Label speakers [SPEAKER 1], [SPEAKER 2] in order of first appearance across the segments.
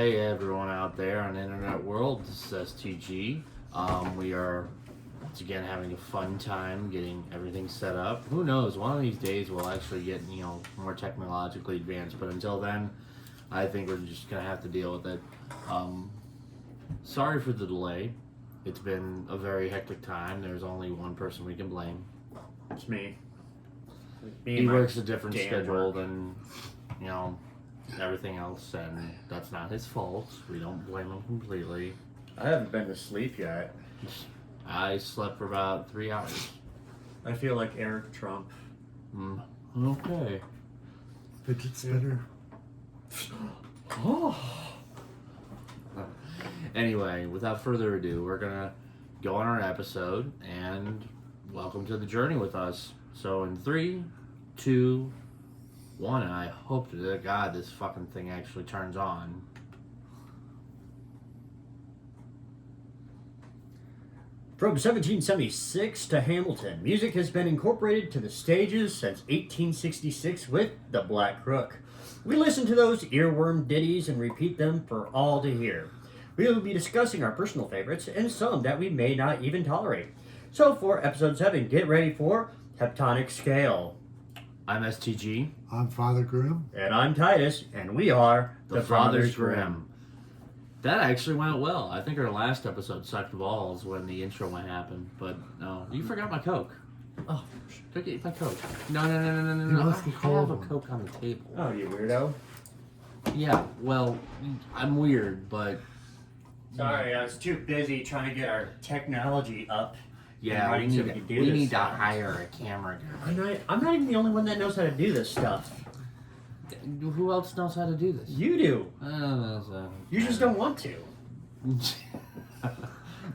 [SPEAKER 1] Hey everyone out there on the internet world, this is STG. We are once again having a fun time getting everything set up. Who knows, one of these days we'll actually get, more technologically advanced, but until then, I think we're just going to have to deal with it. Sorry for the delay. It's been a very hectic time. There's only one person we can blame.
[SPEAKER 2] It's me.
[SPEAKER 1] He works a different schedule than, everything else, and that's not his fault. We don't blame him completely.
[SPEAKER 2] I haven't been to sleep yet.
[SPEAKER 1] I slept for about 3 hours.
[SPEAKER 2] I feel like Eric Trump.
[SPEAKER 1] Okay.
[SPEAKER 3] Fidget spinner.
[SPEAKER 2] Oh.
[SPEAKER 1] Anyway, without further ado, we're gonna go on our episode and welcome to the journey with us. So in 3, 2, 1, and I hope to God this fucking thing actually turns on.
[SPEAKER 2] From 1776 to Hamilton, music has been incorporated to the stages since 1866 with The Black Crook. We listen to those earworm ditties and repeat them for all to hear. We will be discussing our personal favorites and some that we may not even tolerate. So for episode 7, get ready for Heptatonic Scale.
[SPEAKER 1] I'm STG.
[SPEAKER 3] I'm Father Grimm.
[SPEAKER 2] And I'm Titus, and we are
[SPEAKER 1] The Father's Grimm. That actually went well. I think our last episode sucked balls when the intro went happen, but no, you forgot my Coke.
[SPEAKER 2] Oh,
[SPEAKER 1] Go get my Coke. No.
[SPEAKER 3] He wants to
[SPEAKER 1] I
[SPEAKER 3] call
[SPEAKER 1] have a
[SPEAKER 3] them.
[SPEAKER 1] Coke on the table.
[SPEAKER 2] oh, you weirdo.
[SPEAKER 1] Yeah, well, I'm weird, but
[SPEAKER 2] Sorry, I was too busy trying to get our technology up.
[SPEAKER 1] yeah, we
[SPEAKER 2] Right, so
[SPEAKER 1] need,
[SPEAKER 2] we can do
[SPEAKER 1] we
[SPEAKER 2] this
[SPEAKER 1] need to
[SPEAKER 2] stuff.
[SPEAKER 1] hire a camera guy.
[SPEAKER 2] I'm not even the only one that knows how to do this stuff.
[SPEAKER 1] Who else knows how to do this?
[SPEAKER 2] You do. You just don't want to.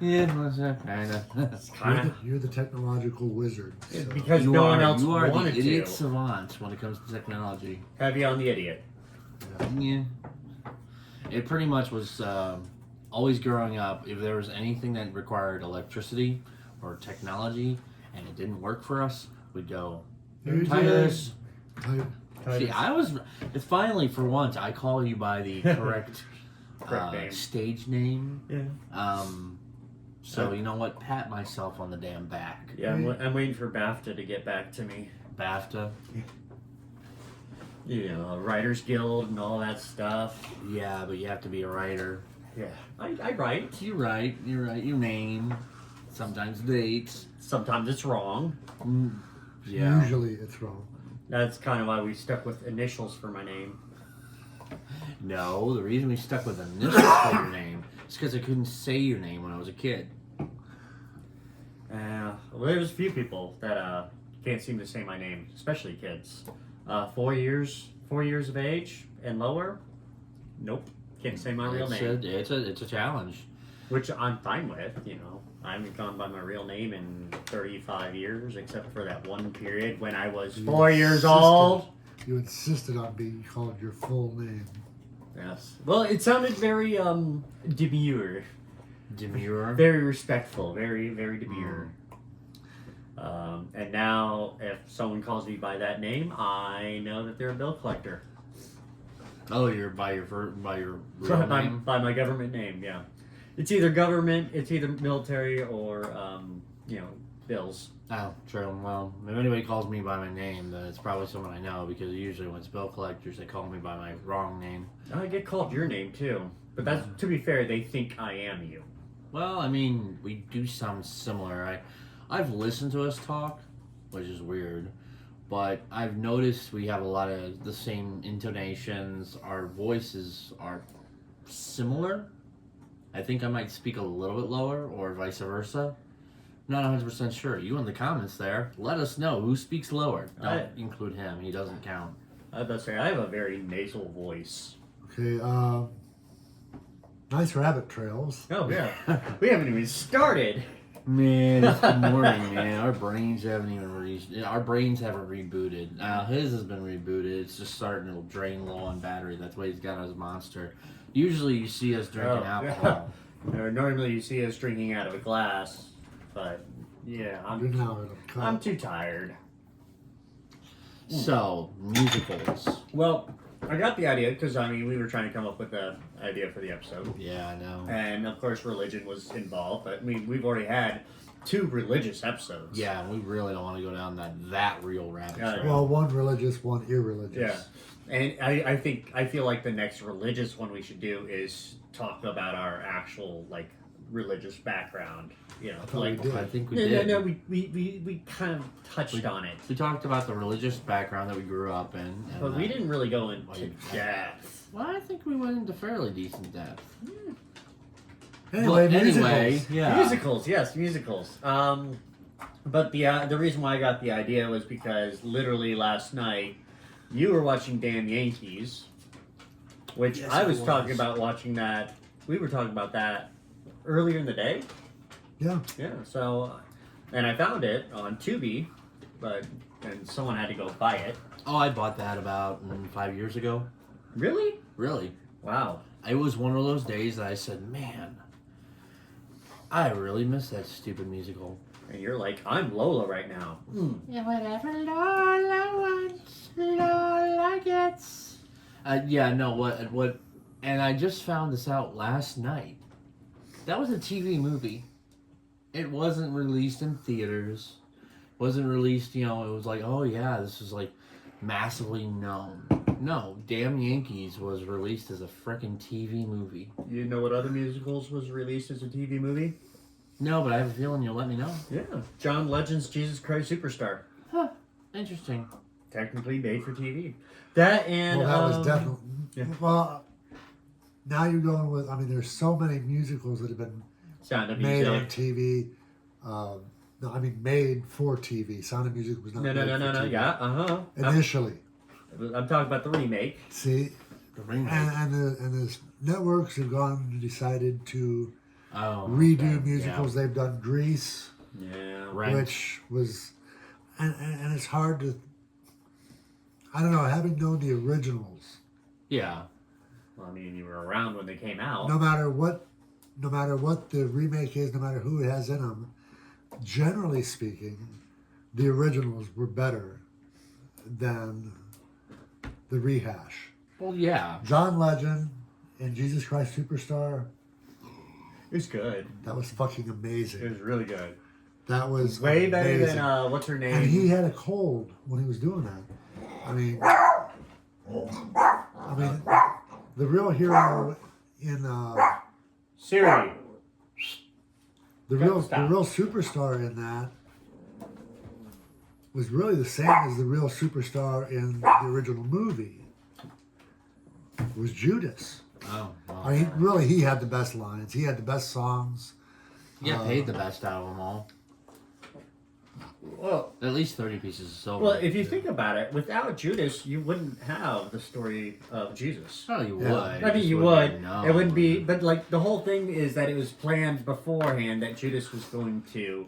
[SPEAKER 1] Yeah, kinda.
[SPEAKER 3] You're the technological wizard. So.
[SPEAKER 2] Because
[SPEAKER 1] You
[SPEAKER 2] no
[SPEAKER 1] are,
[SPEAKER 2] one else
[SPEAKER 1] you are
[SPEAKER 2] wanted
[SPEAKER 1] the idiot
[SPEAKER 2] to.
[SPEAKER 1] savant when it comes to technology.
[SPEAKER 2] Have you on the idiot?
[SPEAKER 1] Yeah. It pretty much was always growing up, if there was anything that required electricity or technology and it didn't work for us, we'd go,
[SPEAKER 3] Here,
[SPEAKER 1] Titus.
[SPEAKER 3] Titus.
[SPEAKER 1] See, it's finally, for once, I call you by the correct
[SPEAKER 2] name.
[SPEAKER 1] stage name.
[SPEAKER 2] Yeah.
[SPEAKER 1] So, you know what? Pat myself on the damn back.
[SPEAKER 2] Yeah, I'm waiting for BAFTA to get back to me.
[SPEAKER 1] BAFTA.
[SPEAKER 2] You know, Writers Guild and all that stuff.
[SPEAKER 1] Yeah, but you have to be a writer.
[SPEAKER 2] Yeah. I write.
[SPEAKER 1] You're right. Your name. Sometimes dates.
[SPEAKER 2] Sometimes it's wrong.
[SPEAKER 1] Yeah.
[SPEAKER 3] Usually it's wrong.
[SPEAKER 2] That's kind of why we stuck with initials for my name.
[SPEAKER 1] No, the reason we stuck with initials for your name is because I couldn't say your name when I was a kid.
[SPEAKER 2] Well, there's a few people that can't seem to say my name, especially kids. 4 years of age and lower, nope, can't say my real name.
[SPEAKER 1] It's a challenge.
[SPEAKER 2] Which I'm fine with, you know. I haven't gone by my real name in 35 years, except for that one period when I was 4 years old.
[SPEAKER 3] You insisted on being called your full name.
[SPEAKER 2] Yes. Well, it sounded very demure.
[SPEAKER 1] Demure.
[SPEAKER 2] Very respectful. Very, very demure. And now, if someone calls me by that name, I know that they're a bill collector.
[SPEAKER 1] Oh, you're by your real
[SPEAKER 2] by,
[SPEAKER 1] name?
[SPEAKER 2] by my government name, yeah. It's either government, it's either military, or bills.
[SPEAKER 1] Oh, true. Well, if anybody calls me by my name, then it's probably someone I know, because usually when it's bill collectors, they call me by my wrong name.
[SPEAKER 2] I get called your name too, but that's to be fair. They think I am you.
[SPEAKER 1] Well, I mean, we do sound similar. I've listened to us talk, which is weird, but I've noticed we have a lot of the same intonations. Our voices are similar. I think I might speak a little bit lower, or vice versa. Not 100% sure. You in the comments there, let us know who speaks lower. Don't include him. He doesn't count.
[SPEAKER 2] I was about to say, I have a very nasal voice.
[SPEAKER 3] Okay, nice rabbit trails.
[SPEAKER 2] Oh, yeah. We haven't even started.
[SPEAKER 1] Man, it's good morning, man. Our brains haven't rebooted. His has been rebooted. It's just starting to drain low on battery. That's why he's got his monster. Usually you see us drinking alcohol.
[SPEAKER 2] Normally you see us drinking out of a glass, but yeah,
[SPEAKER 3] You're now in a cup.
[SPEAKER 2] I'm too tired.
[SPEAKER 1] So, musicals.
[SPEAKER 2] Well, I got the idea because I mean we were trying to come up with the idea for the episode,
[SPEAKER 1] Yeah, I know.
[SPEAKER 2] and of course religion was involved. But I mean we've already had 2 religious episodes.
[SPEAKER 1] Yeah, we really don't want to go down that real rabbit
[SPEAKER 2] Yeah,
[SPEAKER 1] trail.
[SPEAKER 3] Well, one religious, one irreligious.
[SPEAKER 2] Yeah. And I feel like the next religious one we should do is talk about our actual like religious background. You know,
[SPEAKER 3] thought
[SPEAKER 2] like
[SPEAKER 3] we did.
[SPEAKER 1] I think we
[SPEAKER 2] no,
[SPEAKER 1] did.
[SPEAKER 2] no, we kind of touched on it,
[SPEAKER 1] We talked about the religious background that we grew up in. And
[SPEAKER 2] but we didn't really go into
[SPEAKER 1] Well,
[SPEAKER 2] depth.
[SPEAKER 1] Well, I think we went into fairly decent depth.
[SPEAKER 3] Anyway,
[SPEAKER 1] But
[SPEAKER 3] musicals.
[SPEAKER 1] anyway, yeah.
[SPEAKER 2] Musicals, yes, musicals. But the reason why I got the idea was because literally last night you were watching Damn Yankees, which
[SPEAKER 3] Yes,
[SPEAKER 2] I
[SPEAKER 3] I
[SPEAKER 2] was
[SPEAKER 3] was.
[SPEAKER 2] talking about watching that. We were talking about that earlier in the day.
[SPEAKER 3] Yeah.
[SPEAKER 2] Yeah. So, and I found it on Tubi, and someone had to go buy it.
[SPEAKER 1] Oh, I bought that about 5 years ago.
[SPEAKER 2] Really?
[SPEAKER 1] Really.
[SPEAKER 2] Wow.
[SPEAKER 1] It was one of those days that I said, man, I really miss that stupid musical.
[SPEAKER 2] And you're like, I'm Lola right now.
[SPEAKER 1] Yeah, whatever Lola wants, Lola gets. Yeah, no, what, and I just found this out last night. That was a TV movie. It wasn't released in theaters. Wasn't released, it was like, oh yeah, this is like massively known. No, Damn Yankees was released as a frickin' TV movie.
[SPEAKER 2] You know what other musicals was released as a TV movie?
[SPEAKER 1] No, but I have a feeling you'll let me know.
[SPEAKER 2] Yeah. John Legend's Jesus Christ Superstar.
[SPEAKER 1] Huh, interesting.
[SPEAKER 2] Technically made for TV. That and
[SPEAKER 3] Well, that was definitely.
[SPEAKER 2] yeah.
[SPEAKER 3] Well, now you're going with. I mean, there's so many musicals that have been
[SPEAKER 2] Sound of
[SPEAKER 3] made on
[SPEAKER 2] Music.
[SPEAKER 3] TV. No, I mean made for TV. Sound of Music was not.
[SPEAKER 2] No.
[SPEAKER 3] made for TV.
[SPEAKER 2] Yeah.
[SPEAKER 3] Initially,
[SPEAKER 2] I'm talking about the remake.
[SPEAKER 3] see,
[SPEAKER 1] The remake.
[SPEAKER 3] and the networks have gone and decided to
[SPEAKER 1] Oh,
[SPEAKER 3] redo
[SPEAKER 1] okay,
[SPEAKER 3] musicals. They've done Grease,
[SPEAKER 2] Yeah.
[SPEAKER 1] Right.
[SPEAKER 3] which was, and it's hard to. I don't know. Having known the originals,
[SPEAKER 1] Yeah.
[SPEAKER 2] Well, I mean, you were around when they came out.
[SPEAKER 3] no matter what the remake is, no matter who it has in them, generally speaking, the originals were better than the rehash.
[SPEAKER 1] Well, yeah.
[SPEAKER 3] John Legend and Jesus Christ Superstar,
[SPEAKER 2] It was good.
[SPEAKER 3] that was fucking
[SPEAKER 2] It
[SPEAKER 3] amazing.
[SPEAKER 2] was really good.
[SPEAKER 3] That was
[SPEAKER 2] Way better
[SPEAKER 3] amazing.
[SPEAKER 2] than what's her name?
[SPEAKER 3] And he had a cold when he was doing that. I mean, the real hero in
[SPEAKER 2] Siri.
[SPEAKER 3] the real
[SPEAKER 2] Stop.
[SPEAKER 3] superstar in that was really the same as the real superstar in the original movie. It was Judas.
[SPEAKER 1] Oh, well.
[SPEAKER 3] I mean, really, he had the best lines. He had the best songs.
[SPEAKER 1] You got paid the best out of them all.
[SPEAKER 2] Well,
[SPEAKER 1] At least 30 pieces of silver.
[SPEAKER 2] well, if you think about it, without Judas, you wouldn't have the story of Jesus.
[SPEAKER 1] Oh, you
[SPEAKER 3] Yeah.
[SPEAKER 1] would.
[SPEAKER 2] I
[SPEAKER 1] It
[SPEAKER 2] mean,
[SPEAKER 1] just
[SPEAKER 2] you
[SPEAKER 1] wouldn't
[SPEAKER 2] would.
[SPEAKER 1] be known.
[SPEAKER 2] It wouldn't be, but like the whole thing is that it was planned beforehand that Judas was going to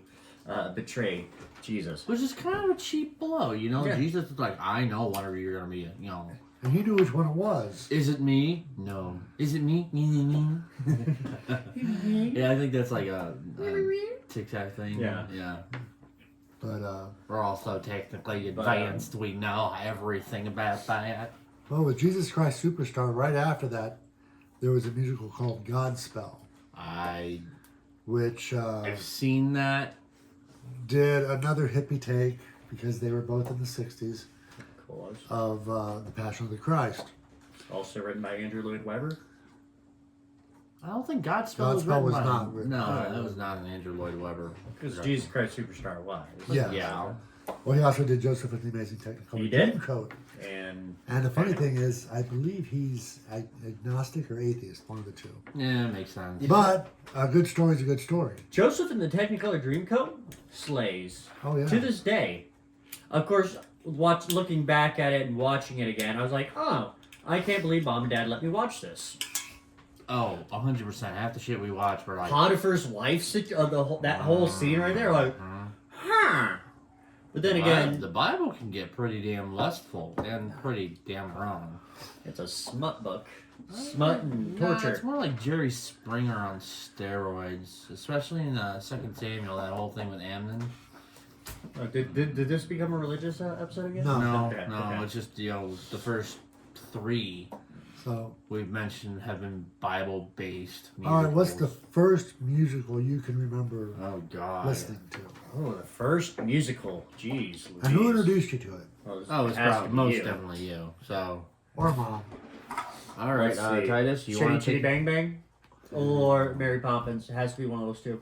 [SPEAKER 2] betray Jesus.
[SPEAKER 1] Which is kind of a cheap blow,
[SPEAKER 2] Yeah.
[SPEAKER 1] Jesus was like, I know whatever you're going to be,
[SPEAKER 3] And he knew which one it was.
[SPEAKER 1] Is it me? No. Is it me? Me. Yeah, I think that's like a tic-tac thing.
[SPEAKER 2] Yeah.
[SPEAKER 1] Yeah.
[SPEAKER 3] But,
[SPEAKER 1] We're all so technically advanced, we know everything about that.
[SPEAKER 3] well, with Jesus Christ Superstar, right after that, there was a musical called Godspell,
[SPEAKER 1] I've
[SPEAKER 3] which
[SPEAKER 1] seen that.
[SPEAKER 3] did another hippie take because they were both in the 60s
[SPEAKER 2] Cool.
[SPEAKER 3] of The Passion of the Christ.
[SPEAKER 2] Also written by Andrew Lloyd Webber.
[SPEAKER 1] I don't think Godspell was
[SPEAKER 3] Godspell
[SPEAKER 1] written
[SPEAKER 3] was
[SPEAKER 1] by
[SPEAKER 3] not
[SPEAKER 1] him.
[SPEAKER 3] written.
[SPEAKER 1] No,
[SPEAKER 3] Oh.
[SPEAKER 1] that was not an Andrew Lloyd Webber.
[SPEAKER 2] Because Jesus Christ Superstar was.
[SPEAKER 3] Yeah.
[SPEAKER 1] Yeah.
[SPEAKER 3] Well, he also did Joseph and the Amazing Technicolor
[SPEAKER 2] He did?
[SPEAKER 3] Dreamcoat.
[SPEAKER 2] And
[SPEAKER 3] And the funny thing is, I believe he's agnostic or atheist, one of the two.
[SPEAKER 1] Yeah, makes sense.
[SPEAKER 3] But a good story is a good story.
[SPEAKER 2] Joseph in the Technicolor Dreamcoat slays.
[SPEAKER 3] Oh, yeah.
[SPEAKER 2] To this day. Of course, looking back at it and watching it again, I was like, oh, I can't believe Mom and Dad let me watch this.
[SPEAKER 1] Oh, 100%. Half the shit we watch, we're like,
[SPEAKER 2] Potiphar's wife, that whole scene right there, like, huh. But then again,
[SPEAKER 1] the Bible can get pretty damn lustful and pretty damn wrong.
[SPEAKER 2] it's a smut book. Smut and
[SPEAKER 1] Nah,
[SPEAKER 2] torture.
[SPEAKER 1] it's more like Jerry Springer on steroids, especially in 2 Samuel, that whole thing with Amnon.
[SPEAKER 2] Did this become a religious episode again?
[SPEAKER 3] No.
[SPEAKER 1] No,
[SPEAKER 2] Okay,
[SPEAKER 1] no,
[SPEAKER 2] okay.
[SPEAKER 1] it's just, the first 3
[SPEAKER 3] So,
[SPEAKER 1] we've mentioned have been Bible-based musicals.
[SPEAKER 3] all right, what's the first musical you can remember
[SPEAKER 1] Oh, God.
[SPEAKER 3] listening to?
[SPEAKER 2] Oh, the first musical. Jeez.
[SPEAKER 3] And who
[SPEAKER 2] Louise.
[SPEAKER 3] introduced you to it?
[SPEAKER 2] Well,
[SPEAKER 1] It's
[SPEAKER 2] has
[SPEAKER 1] probably
[SPEAKER 2] to be
[SPEAKER 1] most
[SPEAKER 2] you.
[SPEAKER 1] definitely you. So,
[SPEAKER 3] Or mom?
[SPEAKER 1] all right,
[SPEAKER 2] Let's see.
[SPEAKER 1] Titus, you
[SPEAKER 2] Chitty
[SPEAKER 1] want to
[SPEAKER 2] Chitty
[SPEAKER 1] take...
[SPEAKER 2] Bang Bang or Mary Poppins? It has to be one of those two.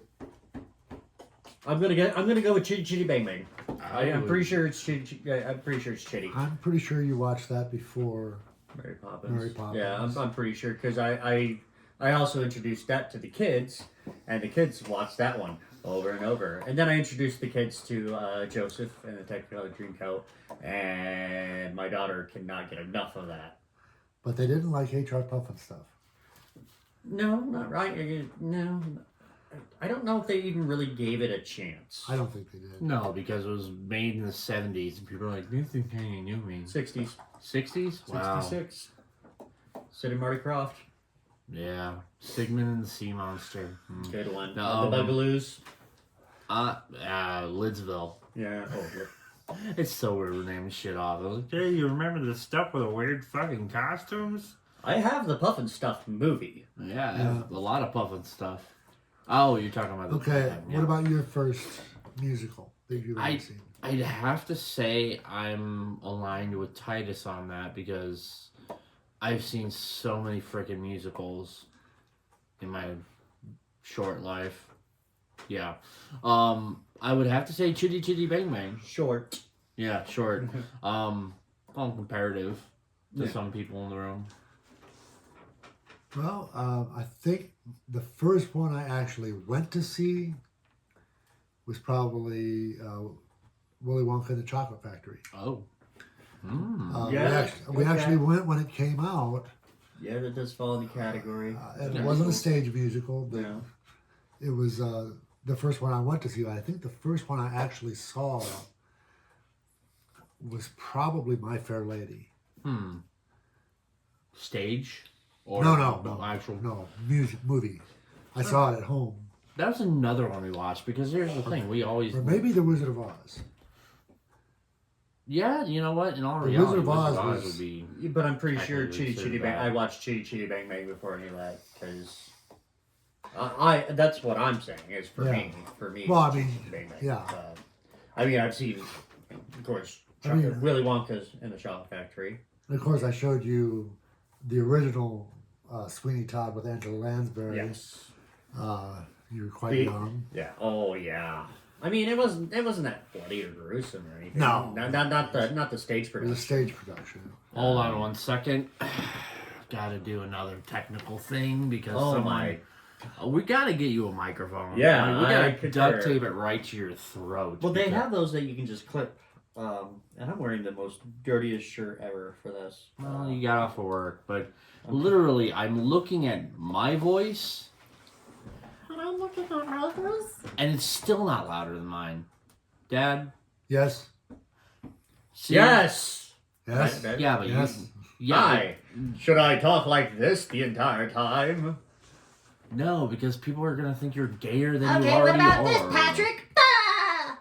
[SPEAKER 2] I'm gonna go with Chitty Chitty Bang Bang. I'm pretty sure it's Chitty. I'm pretty sure it's Chitty.
[SPEAKER 3] I'm pretty sure you watched that before.
[SPEAKER 2] Mary Poppins.
[SPEAKER 3] Mary Poppins.
[SPEAKER 2] Yeah, I'm pretty sure because I also introduced that to the kids, and the kids watched that one over and over. And then I introduced the kids to Joseph and the Technicolor Dreamcoat, and my daughter cannot get enough of that.
[SPEAKER 3] But they didn't like H.R. Puffin stuff.
[SPEAKER 2] No, not right. No, I don't know if they even really gave it a chance.
[SPEAKER 3] I don't think they did.
[SPEAKER 1] No, because it was made in the 70s, and people are like, this is kind of new me.
[SPEAKER 2] 60s.
[SPEAKER 1] 60s? Wow.
[SPEAKER 2] 66. Sid and Marty Croft.
[SPEAKER 1] Yeah. Sigmund and the Sea Monster. Mm.
[SPEAKER 2] Good one.
[SPEAKER 1] No,
[SPEAKER 2] the Bugaloos.
[SPEAKER 1] Lidsville.
[SPEAKER 2] Yeah. Oh, look.
[SPEAKER 1] It's so weird we're naming shit off. I was like, hey, you remember the stuff with the weird fucking costumes?
[SPEAKER 2] I have the Puffin Stuff movie.
[SPEAKER 1] Yeah, a lot of Puffin stuff. Oh, you're talking about the
[SPEAKER 3] Okay,
[SPEAKER 1] Puffin, yeah.
[SPEAKER 3] what about your first musical that you've ever seen?
[SPEAKER 1] I'd have to say I'm aligned with Titus on that because I've seen so many freaking musicals in my short life. Yeah. I would have to say Chitty Chitty Bang Bang.
[SPEAKER 2] Short.
[SPEAKER 1] Yeah, short. Comparative to some people in the room.
[SPEAKER 3] Well, I think the first one I actually went to see was probably Willy Wonka and the Chocolate Factory.
[SPEAKER 1] Oh.
[SPEAKER 3] We actually went when it came out.
[SPEAKER 2] Yeah, that does fall in the category.
[SPEAKER 3] And it wasn't a stage musical, but
[SPEAKER 2] No.
[SPEAKER 3] it was the first one I went to see. I think the first one I actually saw was probably My Fair Lady.
[SPEAKER 1] Stage? Or
[SPEAKER 3] No.
[SPEAKER 1] Actual.
[SPEAKER 3] No, movie. I saw it at home.
[SPEAKER 1] That was another one we watched because here's the thing: we always.
[SPEAKER 3] Or maybe The Wizard of Oz.
[SPEAKER 1] Yeah, you know what? In all
[SPEAKER 3] The
[SPEAKER 1] reality,
[SPEAKER 3] Wizard of Oz was-
[SPEAKER 1] would be.
[SPEAKER 2] But I'm pretty sure
[SPEAKER 1] Technically
[SPEAKER 2] Chitty
[SPEAKER 1] considered
[SPEAKER 2] Chitty Bang.
[SPEAKER 1] that.
[SPEAKER 2] I watched Chitty Chitty Bang Bang before any of that because that's what I'm saying is for
[SPEAKER 3] Yeah.
[SPEAKER 2] me. For me.
[SPEAKER 3] Well, I mean,
[SPEAKER 2] Bang Bang.
[SPEAKER 3] yeah.
[SPEAKER 2] I mean, I've seen, of course, Willy Wonka's in the Chocolate Factory.
[SPEAKER 3] And of course, I showed you the original Sweeney Todd with Angela Lansbury.
[SPEAKER 2] Yes.
[SPEAKER 3] You were quite young.
[SPEAKER 2] Yeah. Oh yeah. I mean, it wasn't that bloody or gruesome or anything.
[SPEAKER 3] No.
[SPEAKER 2] Not the stage
[SPEAKER 3] It was a
[SPEAKER 2] production.
[SPEAKER 3] stage production.
[SPEAKER 1] Hold on 1 second. Got to do another technical thing because
[SPEAKER 2] Oh
[SPEAKER 1] someone. We got to get you a microphone.
[SPEAKER 2] Yeah,
[SPEAKER 1] we
[SPEAKER 2] I
[SPEAKER 1] got to
[SPEAKER 2] concur.
[SPEAKER 1] duct tape it right to your throat.
[SPEAKER 2] Well, they
[SPEAKER 1] because-
[SPEAKER 2] have those that you can just clip. And I'm wearing the most dirtiest shirt ever for this.
[SPEAKER 1] Well, you got off of work, but literally, I'm looking at my voice,
[SPEAKER 4] And I'm looking at my voice.
[SPEAKER 1] and it's still not louder than mine. Dad?
[SPEAKER 3] Yes.
[SPEAKER 1] See?
[SPEAKER 2] Yes.
[SPEAKER 3] Yes.
[SPEAKER 2] Right,
[SPEAKER 1] Yeah, but
[SPEAKER 3] Yes.
[SPEAKER 2] Hi. Should I talk like this the entire time?
[SPEAKER 1] No, because people are gonna think you're gayer than you
[SPEAKER 4] Okay,
[SPEAKER 1] already
[SPEAKER 4] what about
[SPEAKER 1] are.
[SPEAKER 4] this, Patrick? Ah!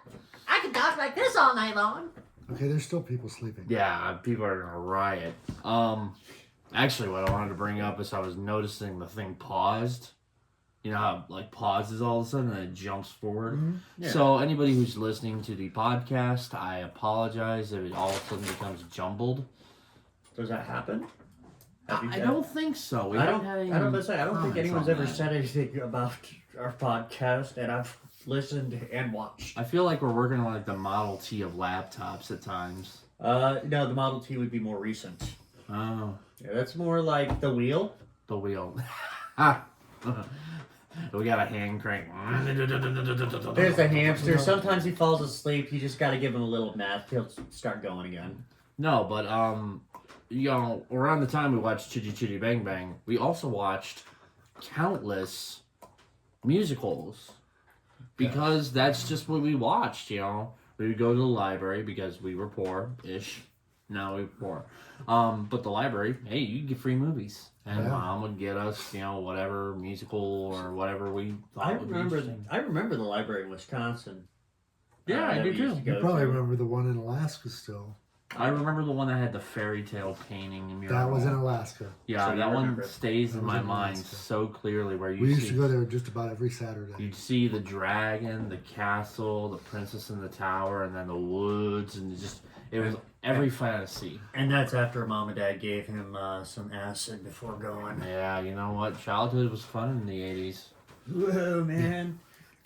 [SPEAKER 4] I can talk like this all night long.
[SPEAKER 3] Okay, there's still people sleeping.
[SPEAKER 1] Yeah, people are gonna riot. Actually, what I wanted to bring up is I was noticing the thing paused. You know how like pauses all of a sudden and it jumps forward.
[SPEAKER 2] Yeah.
[SPEAKER 1] So anybody who's listening to the podcast, I apologize if it all of a sudden becomes jumbled.
[SPEAKER 2] Does that happen? Have you
[SPEAKER 1] I
[SPEAKER 2] had-
[SPEAKER 1] don't think so. We
[SPEAKER 2] I
[SPEAKER 1] haven't
[SPEAKER 2] don't.
[SPEAKER 1] had any
[SPEAKER 2] I don't think
[SPEAKER 1] comments
[SPEAKER 2] anyone's
[SPEAKER 1] on
[SPEAKER 2] ever
[SPEAKER 1] that.
[SPEAKER 2] said anything about our podcast, and I've listened and watched.
[SPEAKER 1] I feel like we're working on like the Model T of laptops at times.
[SPEAKER 2] No, the Model T would be more recent.
[SPEAKER 1] Oh,
[SPEAKER 2] Yeah, that's more like the wheel.
[SPEAKER 1] the wheel. We got a hand crank.
[SPEAKER 2] There's the hamster. Sometimes he falls asleep. You just got to give him a little nap. He'll start going again.
[SPEAKER 1] No, but you know, around the time we watched Chitty Chitty Bang Bang, we also watched countless musicals because that's just what we watched. You know, we would go to the library because we were poor-ish. No, we were poor. But the library, hey, you could get free movies, and
[SPEAKER 3] Yeah.
[SPEAKER 1] Mom would get us, you know, whatever musical or whatever we thought
[SPEAKER 2] I
[SPEAKER 1] would be
[SPEAKER 2] remember.
[SPEAKER 1] interesting.
[SPEAKER 2] I remember the library in Wisconsin.
[SPEAKER 1] Yeah, I
[SPEAKER 2] that
[SPEAKER 1] do
[SPEAKER 2] we used
[SPEAKER 1] too.
[SPEAKER 2] to
[SPEAKER 3] You
[SPEAKER 2] go
[SPEAKER 3] probably
[SPEAKER 2] to.
[SPEAKER 3] remember the one in Alaska still.
[SPEAKER 1] I remember the one that had the fairy tale painting and mural.
[SPEAKER 3] That was in Alaska.
[SPEAKER 1] Yeah,
[SPEAKER 2] So you
[SPEAKER 1] that one
[SPEAKER 2] remember it.
[SPEAKER 1] stays
[SPEAKER 3] That
[SPEAKER 1] in
[SPEAKER 3] was
[SPEAKER 1] my
[SPEAKER 3] in
[SPEAKER 1] mind
[SPEAKER 3] Alaska.
[SPEAKER 1] so clearly. Where you
[SPEAKER 3] We
[SPEAKER 1] see,
[SPEAKER 3] used to go there just about every Saturday.
[SPEAKER 1] you'd see the dragon, the castle, the princess in the tower, and then the woods, and it was every fantasy.
[SPEAKER 2] And that's after Mom and Dad gave him some acid before going.
[SPEAKER 1] Yeah, you know what? Childhood was fun in the 80s.
[SPEAKER 2] Whoa, man.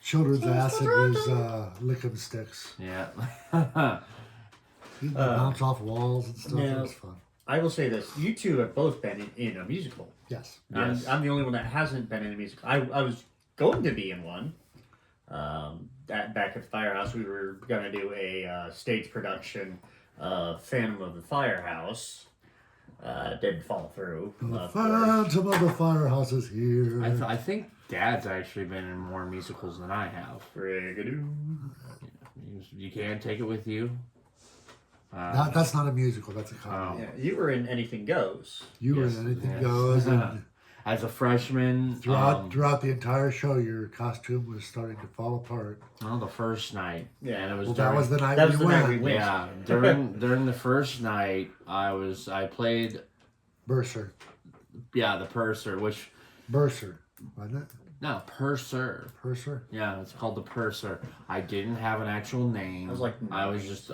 [SPEAKER 3] Children's acid was lick'em sticks.
[SPEAKER 1] Yeah.
[SPEAKER 3] You can bounce off walls and stuff. It
[SPEAKER 2] now-
[SPEAKER 3] was fun.
[SPEAKER 2] I will say this: you two have both been in a musical.
[SPEAKER 3] Yes.
[SPEAKER 1] Yes.
[SPEAKER 2] I'm the only one that hasn't been in a musical. I was going to be in one. Back at the Firehouse, we were going to do a stage production of Phantom of the Firehouse. Didn't fall through.
[SPEAKER 3] The
[SPEAKER 2] of course.
[SPEAKER 3] Phantom of the Firehouse is here.
[SPEAKER 1] I think Dad's actually been in more musicals than I have.
[SPEAKER 2] Frigadoo.
[SPEAKER 1] You can take it with you.
[SPEAKER 3] That's not a musical. That's a comedy.
[SPEAKER 2] Yeah, you were in Anything Goes.
[SPEAKER 3] You
[SPEAKER 1] Yes,
[SPEAKER 3] were in Anything
[SPEAKER 1] yes.
[SPEAKER 3] Goes, and
[SPEAKER 1] As a freshman,
[SPEAKER 3] throughout the entire show, your costume was starting to fall apart.
[SPEAKER 1] the first night,
[SPEAKER 2] Yeah.
[SPEAKER 1] and it was
[SPEAKER 3] Well,
[SPEAKER 1] during,
[SPEAKER 3] that was the night
[SPEAKER 2] That
[SPEAKER 3] we
[SPEAKER 2] was the
[SPEAKER 3] went.
[SPEAKER 2] night we went.
[SPEAKER 1] yeah during the first night. I played
[SPEAKER 3] Bursar.
[SPEAKER 1] the purser, which
[SPEAKER 3] Bursar, wasn't it?
[SPEAKER 1] no purser.
[SPEAKER 3] Purser.
[SPEAKER 1] Yeah, it's called the purser. I didn't have an actual name.
[SPEAKER 2] I was like,
[SPEAKER 1] I was just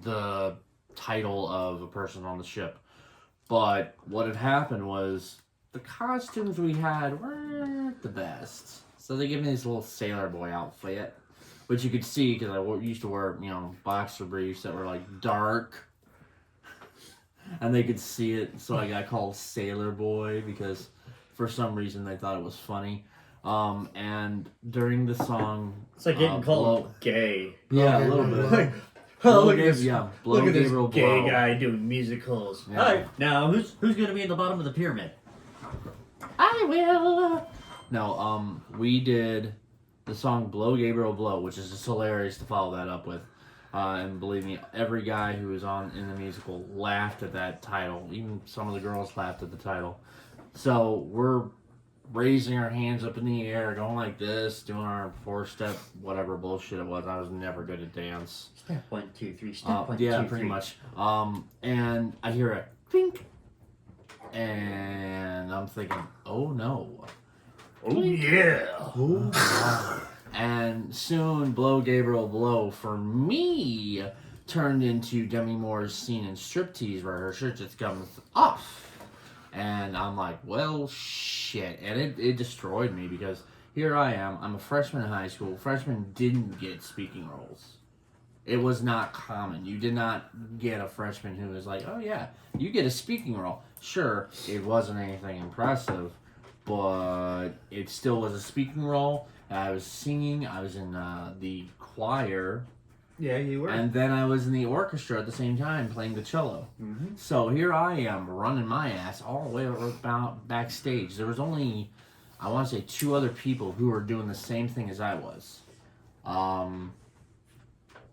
[SPEAKER 1] the title of a person on the ship. But what had happened was the costumes we had weren't the best. So they gave me this little sailor boy outfit, which you could see because I used to wear, boxer briefs that were like dark. And they could see it, so I got called Sailor Boy because for some reason they thought it was funny. And during the song,
[SPEAKER 2] It's like getting called
[SPEAKER 1] Blow-
[SPEAKER 2] gay.
[SPEAKER 1] yeah, a
[SPEAKER 3] Blow
[SPEAKER 1] little
[SPEAKER 3] Gabriel
[SPEAKER 1] bit.
[SPEAKER 3] Blow.
[SPEAKER 2] Oh,
[SPEAKER 1] Blow
[SPEAKER 2] look at this!
[SPEAKER 1] Blow
[SPEAKER 2] Look at this
[SPEAKER 1] Gabriel
[SPEAKER 2] gay
[SPEAKER 1] Blow.
[SPEAKER 2] guy doing musicals.
[SPEAKER 1] Yeah.
[SPEAKER 2] All right, now who's going to be in the bottom of the pyramid?
[SPEAKER 1] I will. No, we did the song "Blow Gabriel Blow," which is just hilarious to follow that up with. And believe me, every guy who was in the musical laughed at that title. Even some of the girls laughed at the title. So we're raising our hands up in the air, going like this, doing our 4-step, whatever bullshit it was. I was never good at dance.
[SPEAKER 2] Step 1, 2, 3. Step 1,
[SPEAKER 1] Yeah,
[SPEAKER 2] 2,
[SPEAKER 1] pretty
[SPEAKER 2] 3.
[SPEAKER 1] much. And I hear a pink, and I'm thinking, oh no.
[SPEAKER 2] Oh yeah!
[SPEAKER 3] Oh, wow.
[SPEAKER 1] And soon, Blow Gabriel Blow, for me, turned into Demi Moore's scene in Striptease where her shirt just comes off. And I'm like, well, shit. And it destroyed me because here I am. I'm a freshman in high school. Freshmen didn't get speaking roles. It was not common. You did not get a freshman who was like, oh yeah, you get a speaking role. Sure, it wasn't anything impressive, but it still was a speaking role. I was singing. I was in the choir.
[SPEAKER 2] Yeah, you were.
[SPEAKER 1] And then I was in the orchestra at the same time playing the cello.
[SPEAKER 2] Mm-hmm.
[SPEAKER 1] So here I am running my ass all the way about backstage. There was only, I want to say, 2 other people who were doing the same thing as I was.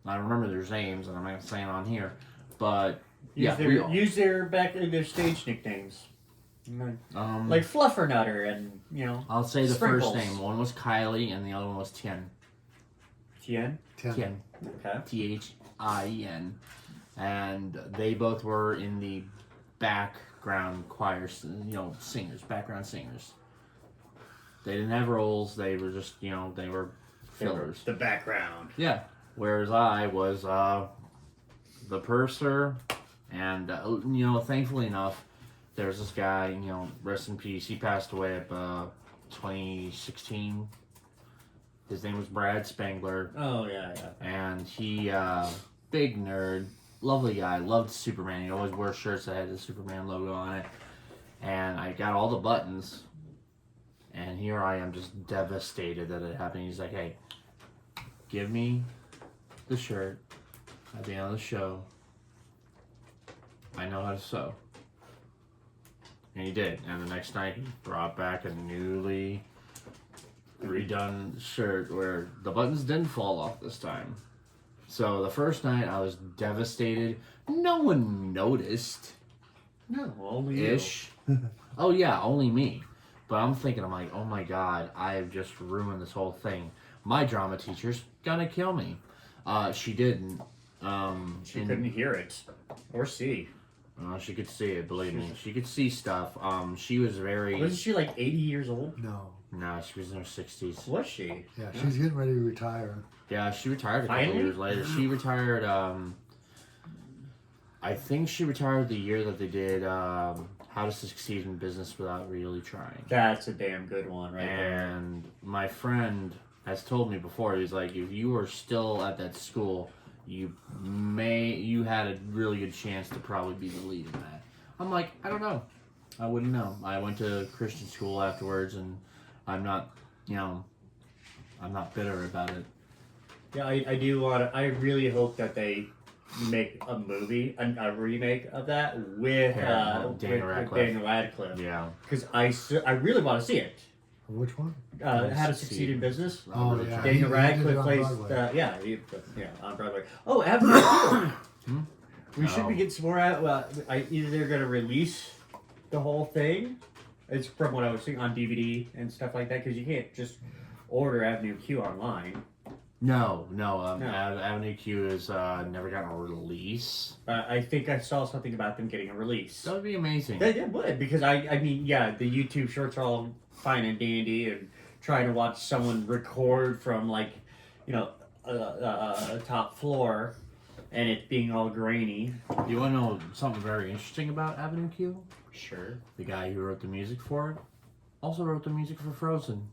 [SPEAKER 1] I remember their names, and I'm not going to say it on here. But, yeah.
[SPEAKER 2] Use their stage nicknames. Like Fluffernutter and,
[SPEAKER 1] I'll say the
[SPEAKER 2] Sprinkles.
[SPEAKER 1] first name. One was Kylie, and the other one was Tien.
[SPEAKER 2] Tien.
[SPEAKER 1] Tien.
[SPEAKER 2] Okay.
[SPEAKER 1] Tien. And they both were in the background choirs, singers, background singers. They didn't have roles. They were just, they were fillers.
[SPEAKER 2] The background.
[SPEAKER 1] Yeah. Whereas I was the purser, and, thankfully enough, there's this guy, rest in peace. He passed away at 2016. His name was Brad Spangler.
[SPEAKER 2] Oh, yeah.
[SPEAKER 1] And he, big nerd, lovely guy, loved Superman. He always wore shirts that had the Superman logo on it. And I got all the buttons. And here I am just devastated that it happened. He's like, hey, give me the shirt at the end of the show. I know how to sew. And he did. And the next night he brought back a newly redone shirt where the buttons didn't fall off this time. So the first night I was devastated. No one noticed.
[SPEAKER 2] No, only
[SPEAKER 1] Ish. Oh yeah, only me. But I'm thinking, I'm like, oh my god, I have just ruined this whole thing. My drama teacher's gonna kill me. She didn't.
[SPEAKER 2] She
[SPEAKER 1] and-
[SPEAKER 2] couldn't hear it or see.
[SPEAKER 1] she could see it. Believe me, she could see stuff. She was very.
[SPEAKER 2] Wasn't she like 80 years old?
[SPEAKER 3] No.
[SPEAKER 1] No, she was in her 60s.
[SPEAKER 2] Was she?
[SPEAKER 3] Yeah, she's getting ready to retire.
[SPEAKER 1] Yeah, she retired a couple
[SPEAKER 2] Finally?
[SPEAKER 1] years later. She retired. I think she retired the year that they did How to Succeed in Business Without Really Trying.
[SPEAKER 2] That's a damn good one, right there.
[SPEAKER 1] And my friend has told me before. He's like, if you were still at that school, you had a really good chance to probably be the lead in that. I'm like, I don't know. I wouldn't know. I went to Christian school afterwards, and I'm not, I'm not bitter about it.
[SPEAKER 2] Yeah, I do want to. I really hope that they make a movie, a remake of that with
[SPEAKER 1] Daniel Radcliffe.
[SPEAKER 2] Daniel Radcliffe.
[SPEAKER 1] Yeah.
[SPEAKER 2] Because I really want to see it.
[SPEAKER 3] Which one?
[SPEAKER 2] How to Succeed in Business.
[SPEAKER 3] Oh, yeah.
[SPEAKER 2] Daniel
[SPEAKER 3] He did it
[SPEAKER 2] Radcliffe
[SPEAKER 3] on
[SPEAKER 2] plays.
[SPEAKER 3] Broadway.
[SPEAKER 2] Yeah, on Broadway. Oh, Avenue Q. We should
[SPEAKER 1] Oh.
[SPEAKER 2] be getting some more out. Either they're going to release the whole thing. It's from what I was seeing on DVD and stuff like that, because you can't just order Avenue Q online.
[SPEAKER 1] No.
[SPEAKER 2] No.
[SPEAKER 1] Avenue Q has never gotten a release.
[SPEAKER 2] I think I saw something about them getting a release.
[SPEAKER 1] That would be amazing.
[SPEAKER 2] They would, because I mean, yeah, the YouTube shorts are all fine and dandy, and trying to watch someone record from like, a top floor, and it being all grainy.
[SPEAKER 1] You want to know something very interesting about Avenue Q?
[SPEAKER 2] Sure.
[SPEAKER 1] The guy who wrote the music for it also wrote the music for Frozen.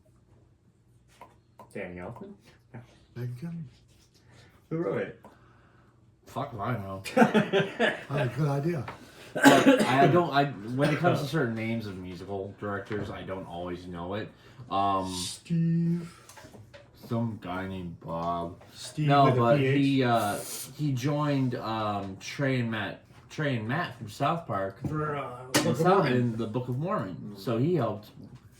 [SPEAKER 2] Danny Elfman?
[SPEAKER 3] Lincoln?
[SPEAKER 2] Who wrote it?
[SPEAKER 1] Fuck if I know.
[SPEAKER 3] Oh, good idea.
[SPEAKER 1] I don't. When it comes to certain names of musical directors, I don't always know it.
[SPEAKER 3] Steve.
[SPEAKER 1] Some guy named Bob.
[SPEAKER 2] Steve
[SPEAKER 1] No,
[SPEAKER 2] with a
[SPEAKER 1] but
[SPEAKER 2] PH.
[SPEAKER 1] he joined Trey and Matt from South Park
[SPEAKER 2] For
[SPEAKER 1] in the Book of Mormon. So he helped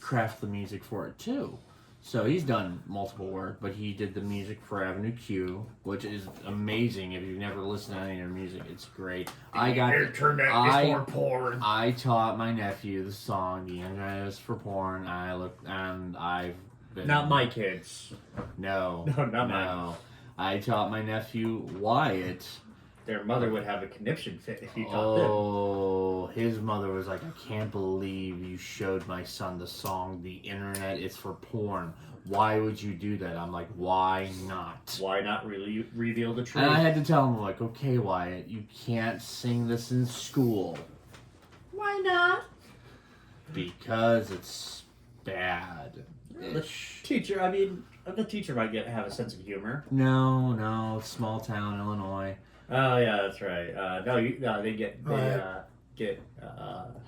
[SPEAKER 1] craft the music for it too. So he's done multiple work, but he did the music for Avenue Q, which is amazing. If you've never listened to any of their music, it's great.
[SPEAKER 2] Internet is for porn.
[SPEAKER 1] I taught my nephew the song "The Internet Is for Porn." I've been
[SPEAKER 2] Not my kids.
[SPEAKER 1] No,
[SPEAKER 2] No, not mine.
[SPEAKER 1] I taught my nephew Wyatt.
[SPEAKER 2] Their mother would have a conniption fit if you taught them.
[SPEAKER 1] Oh, his mother was like, I can't believe you showed my son the song "The Internet Is for Porn." Why would you do that? I'm like, why not?
[SPEAKER 2] Why not really reveal the truth?
[SPEAKER 1] And I had to tell him, like, okay, Wyatt, you can't sing this in school
[SPEAKER 4] Why not?
[SPEAKER 1] because it's bad.
[SPEAKER 2] The teacher, the teacher might have a sense of humor.
[SPEAKER 1] No, small town Illinois.
[SPEAKER 2] Oh yeah, that's right. They get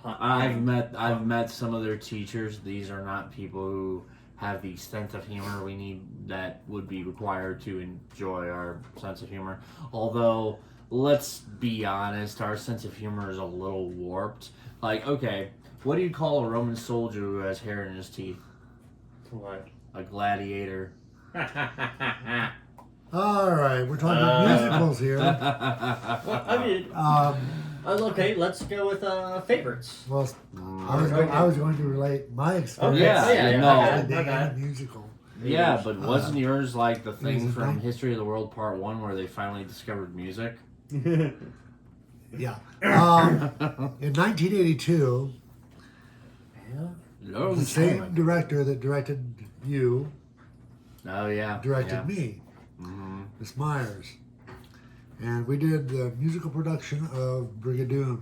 [SPEAKER 1] I've met some of their teachers. These are not people who have the sense of humor we need that would be required to enjoy our sense of humor. Although, let's be honest, our sense of humor is a little warped. Like, okay, what do you call a Roman soldier who has hair in his teeth?
[SPEAKER 2] What?
[SPEAKER 1] A gladiator.
[SPEAKER 3] All right, we're talking musicals here.
[SPEAKER 2] Okay, let's go with favorites.
[SPEAKER 3] Well, I was going to relate my experience.
[SPEAKER 1] Yeah, no.
[SPEAKER 3] Being in a musical.
[SPEAKER 1] Yeah, but wasn't yours like the thing
[SPEAKER 3] was
[SPEAKER 1] from
[SPEAKER 3] nice.
[SPEAKER 1] History of the World Part 1 where they finally discovered music?
[SPEAKER 3] Yeah. In 1982,
[SPEAKER 1] Long
[SPEAKER 3] the
[SPEAKER 1] time
[SPEAKER 3] same
[SPEAKER 1] ago.
[SPEAKER 3] director that directed you
[SPEAKER 1] Oh, yeah.
[SPEAKER 3] directed
[SPEAKER 1] yeah.
[SPEAKER 3] me,
[SPEAKER 1] Mm-hmm.
[SPEAKER 3] Miss Myers. And we did the musical production of Brigadoon.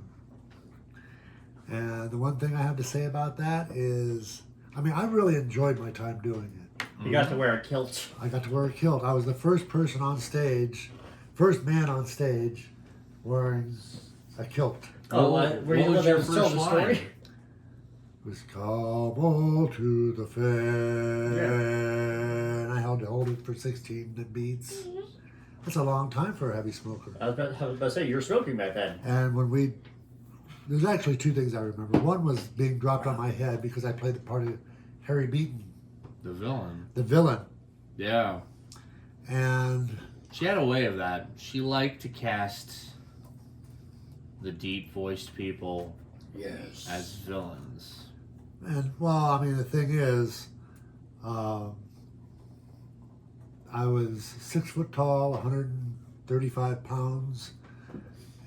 [SPEAKER 3] And the one thing I have to say about that is, I really enjoyed my time doing it.
[SPEAKER 2] You got to wear a kilt.
[SPEAKER 3] I got to wear a kilt. I was the first person on stage, first man on stage, wearing a kilt.
[SPEAKER 2] Oh,
[SPEAKER 1] What
[SPEAKER 2] were you
[SPEAKER 1] was
[SPEAKER 2] there
[SPEAKER 1] your
[SPEAKER 2] to tell
[SPEAKER 1] first
[SPEAKER 2] the
[SPEAKER 1] line?
[SPEAKER 2] story?
[SPEAKER 3] It was come all to the fair. And I had to hold it for 16 beats. That's a long time for a heavy smoker.
[SPEAKER 2] I was about to say, you were smoking back then.
[SPEAKER 3] And when there's actually two things I remember. One was being dropped on my head because I played the part of Harry Beaton,
[SPEAKER 1] The villain.
[SPEAKER 3] the villain.
[SPEAKER 1] Yeah.
[SPEAKER 3] And
[SPEAKER 1] She had a way of that. She liked to cast the deep-voiced people
[SPEAKER 2] Yes.
[SPEAKER 1] as villains.
[SPEAKER 3] the thing is, I was 6 foot tall, 35 pounds,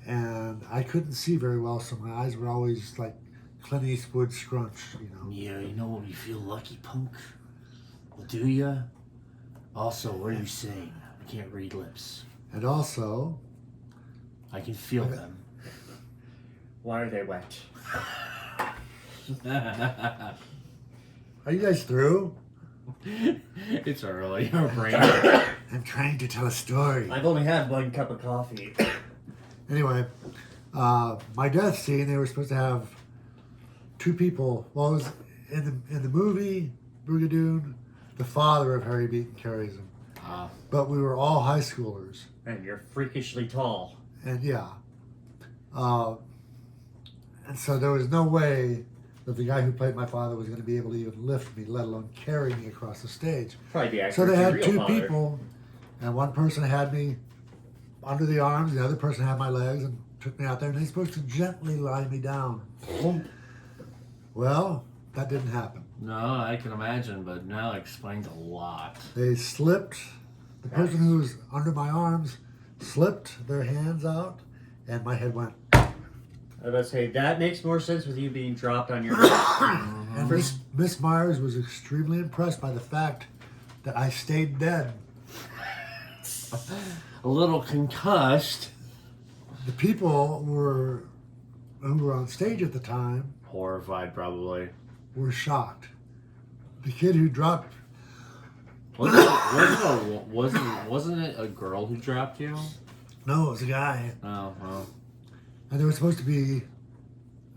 [SPEAKER 3] and I couldn't see very well, so my eyes were always like Clint Eastwood scrunch, you know.
[SPEAKER 1] Yeah, you know what? You feel lucky, punk. Well, do ya? Also, what are you saying? I can't read lips.
[SPEAKER 3] And also,
[SPEAKER 1] I can feel them.
[SPEAKER 2] Why are they wet?
[SPEAKER 3] are you guys through?
[SPEAKER 1] It's early. Our brain.
[SPEAKER 3] I'm trying to tell a story.
[SPEAKER 2] I've only had one cup of coffee.
[SPEAKER 3] Anyway, my death scene, they were supposed to have two people. Well, it was in the movie Brigadoon, the father of Harry Beaton carries him. But we were all high schoolers.
[SPEAKER 2] And you're freakishly tall.
[SPEAKER 3] And yeah. And so there was no way that the guy who played my father was going to be able to even lift me, let alone carry me across the stage.
[SPEAKER 2] Probably the actor.
[SPEAKER 3] So they had
[SPEAKER 2] real
[SPEAKER 3] two
[SPEAKER 2] father.
[SPEAKER 3] people, and one person had me under the arms, the other person had my legs and took me out there, and they're supposed to gently lie me down. Well, that didn't happen.
[SPEAKER 1] No, I can imagine, but now it explains a lot.
[SPEAKER 3] They slipped, the person who was under my arms slipped their hands out, and my head went.
[SPEAKER 2] I was about to say, that makes more sense with you being dropped on your back.
[SPEAKER 3] And Miss Myers was extremely impressed by the fact that I stayed dead.
[SPEAKER 1] A little concussed.
[SPEAKER 3] The people who were on stage at the time
[SPEAKER 1] Horrified, probably.
[SPEAKER 3] were shocked. The kid who dropped,
[SPEAKER 1] Wasn't it a girl who dropped you?
[SPEAKER 3] no, it was a guy.
[SPEAKER 1] Oh, well.
[SPEAKER 3] And there was supposed to be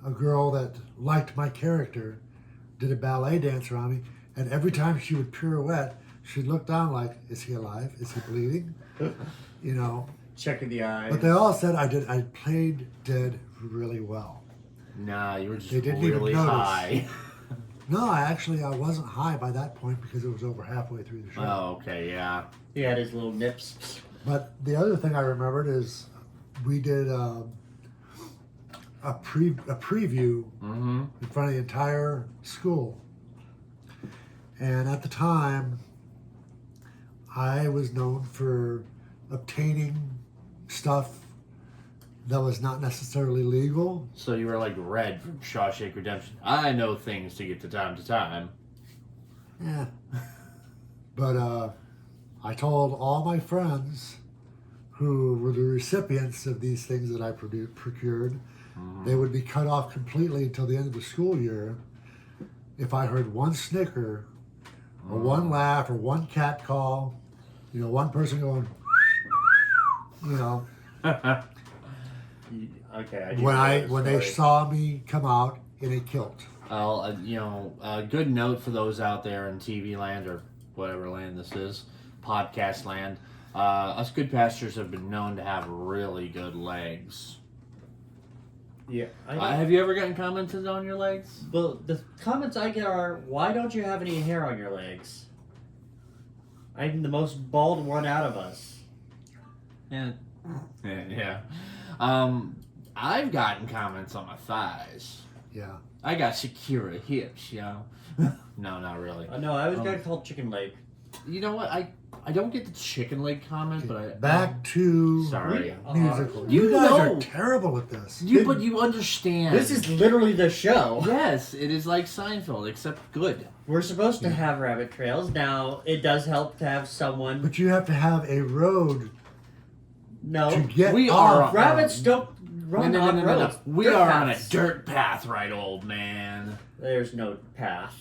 [SPEAKER 3] a girl that liked my character, did a ballet dance around me, and every time she would pirouette, she'd look down like, is he alive? Is he bleeding? You know.
[SPEAKER 2] Checking the eyes.
[SPEAKER 3] But they all said I played dead really well.
[SPEAKER 1] Nah, you were just
[SPEAKER 3] They didn't
[SPEAKER 1] really
[SPEAKER 3] even notice.
[SPEAKER 1] high.
[SPEAKER 3] No, I wasn't high by that point because it was over halfway through the show.
[SPEAKER 1] Oh, okay, yeah.
[SPEAKER 2] He had his little nips.
[SPEAKER 3] But the other thing I remembered is we did a preview
[SPEAKER 1] Mm-hmm.
[SPEAKER 3] in front of the entire school. And at the time, I was known for obtaining stuff that was not necessarily legal.
[SPEAKER 1] So you were like Red from Shawshank Redemption. I know things to get to time.
[SPEAKER 3] Yeah. But I told all my friends who were the recipients of these things that I procured, they would be cut off completely until the end of the school year if I heard one snicker or one laugh or one cat call, you know, one person going, you know,
[SPEAKER 2] Okay.
[SPEAKER 3] when they saw me come out in a kilt.
[SPEAKER 1] Well, a good note for those out there in TV land or whatever land this is, podcast land. Us good pastors have been known to have really good legs.
[SPEAKER 2] Yeah.
[SPEAKER 1] Have you ever gotten commented on your legs?
[SPEAKER 2] Well, the comments I get are, why don't you have any hair on your legs? I'm the most bald one out of us.
[SPEAKER 1] Yeah. Yeah. I've gotten comments on my thighs.
[SPEAKER 3] Yeah.
[SPEAKER 1] I got Shakira hips, No, not really.
[SPEAKER 2] No, I was got called chicken leg.
[SPEAKER 1] You know what? I don't get the chicken leg comment, but I
[SPEAKER 3] Back to
[SPEAKER 1] sorry.
[SPEAKER 3] musical.
[SPEAKER 1] You
[SPEAKER 3] You guys
[SPEAKER 1] know.
[SPEAKER 3] are terrible at this.
[SPEAKER 1] But you understand.
[SPEAKER 2] This is literally the show.
[SPEAKER 1] Yes, it is like Seinfeld, except good.
[SPEAKER 2] We're supposed to have rabbit trails. Now, it does help to have someone...
[SPEAKER 3] But you have to have a road
[SPEAKER 2] No.
[SPEAKER 3] to get
[SPEAKER 1] We
[SPEAKER 3] off.
[SPEAKER 1] are-
[SPEAKER 2] Rabbits don't run on
[SPEAKER 1] No.
[SPEAKER 2] roads.
[SPEAKER 1] We
[SPEAKER 2] Dirt
[SPEAKER 1] are on a
[SPEAKER 2] paths.
[SPEAKER 1] dirt path, right, old man?
[SPEAKER 2] There's no path.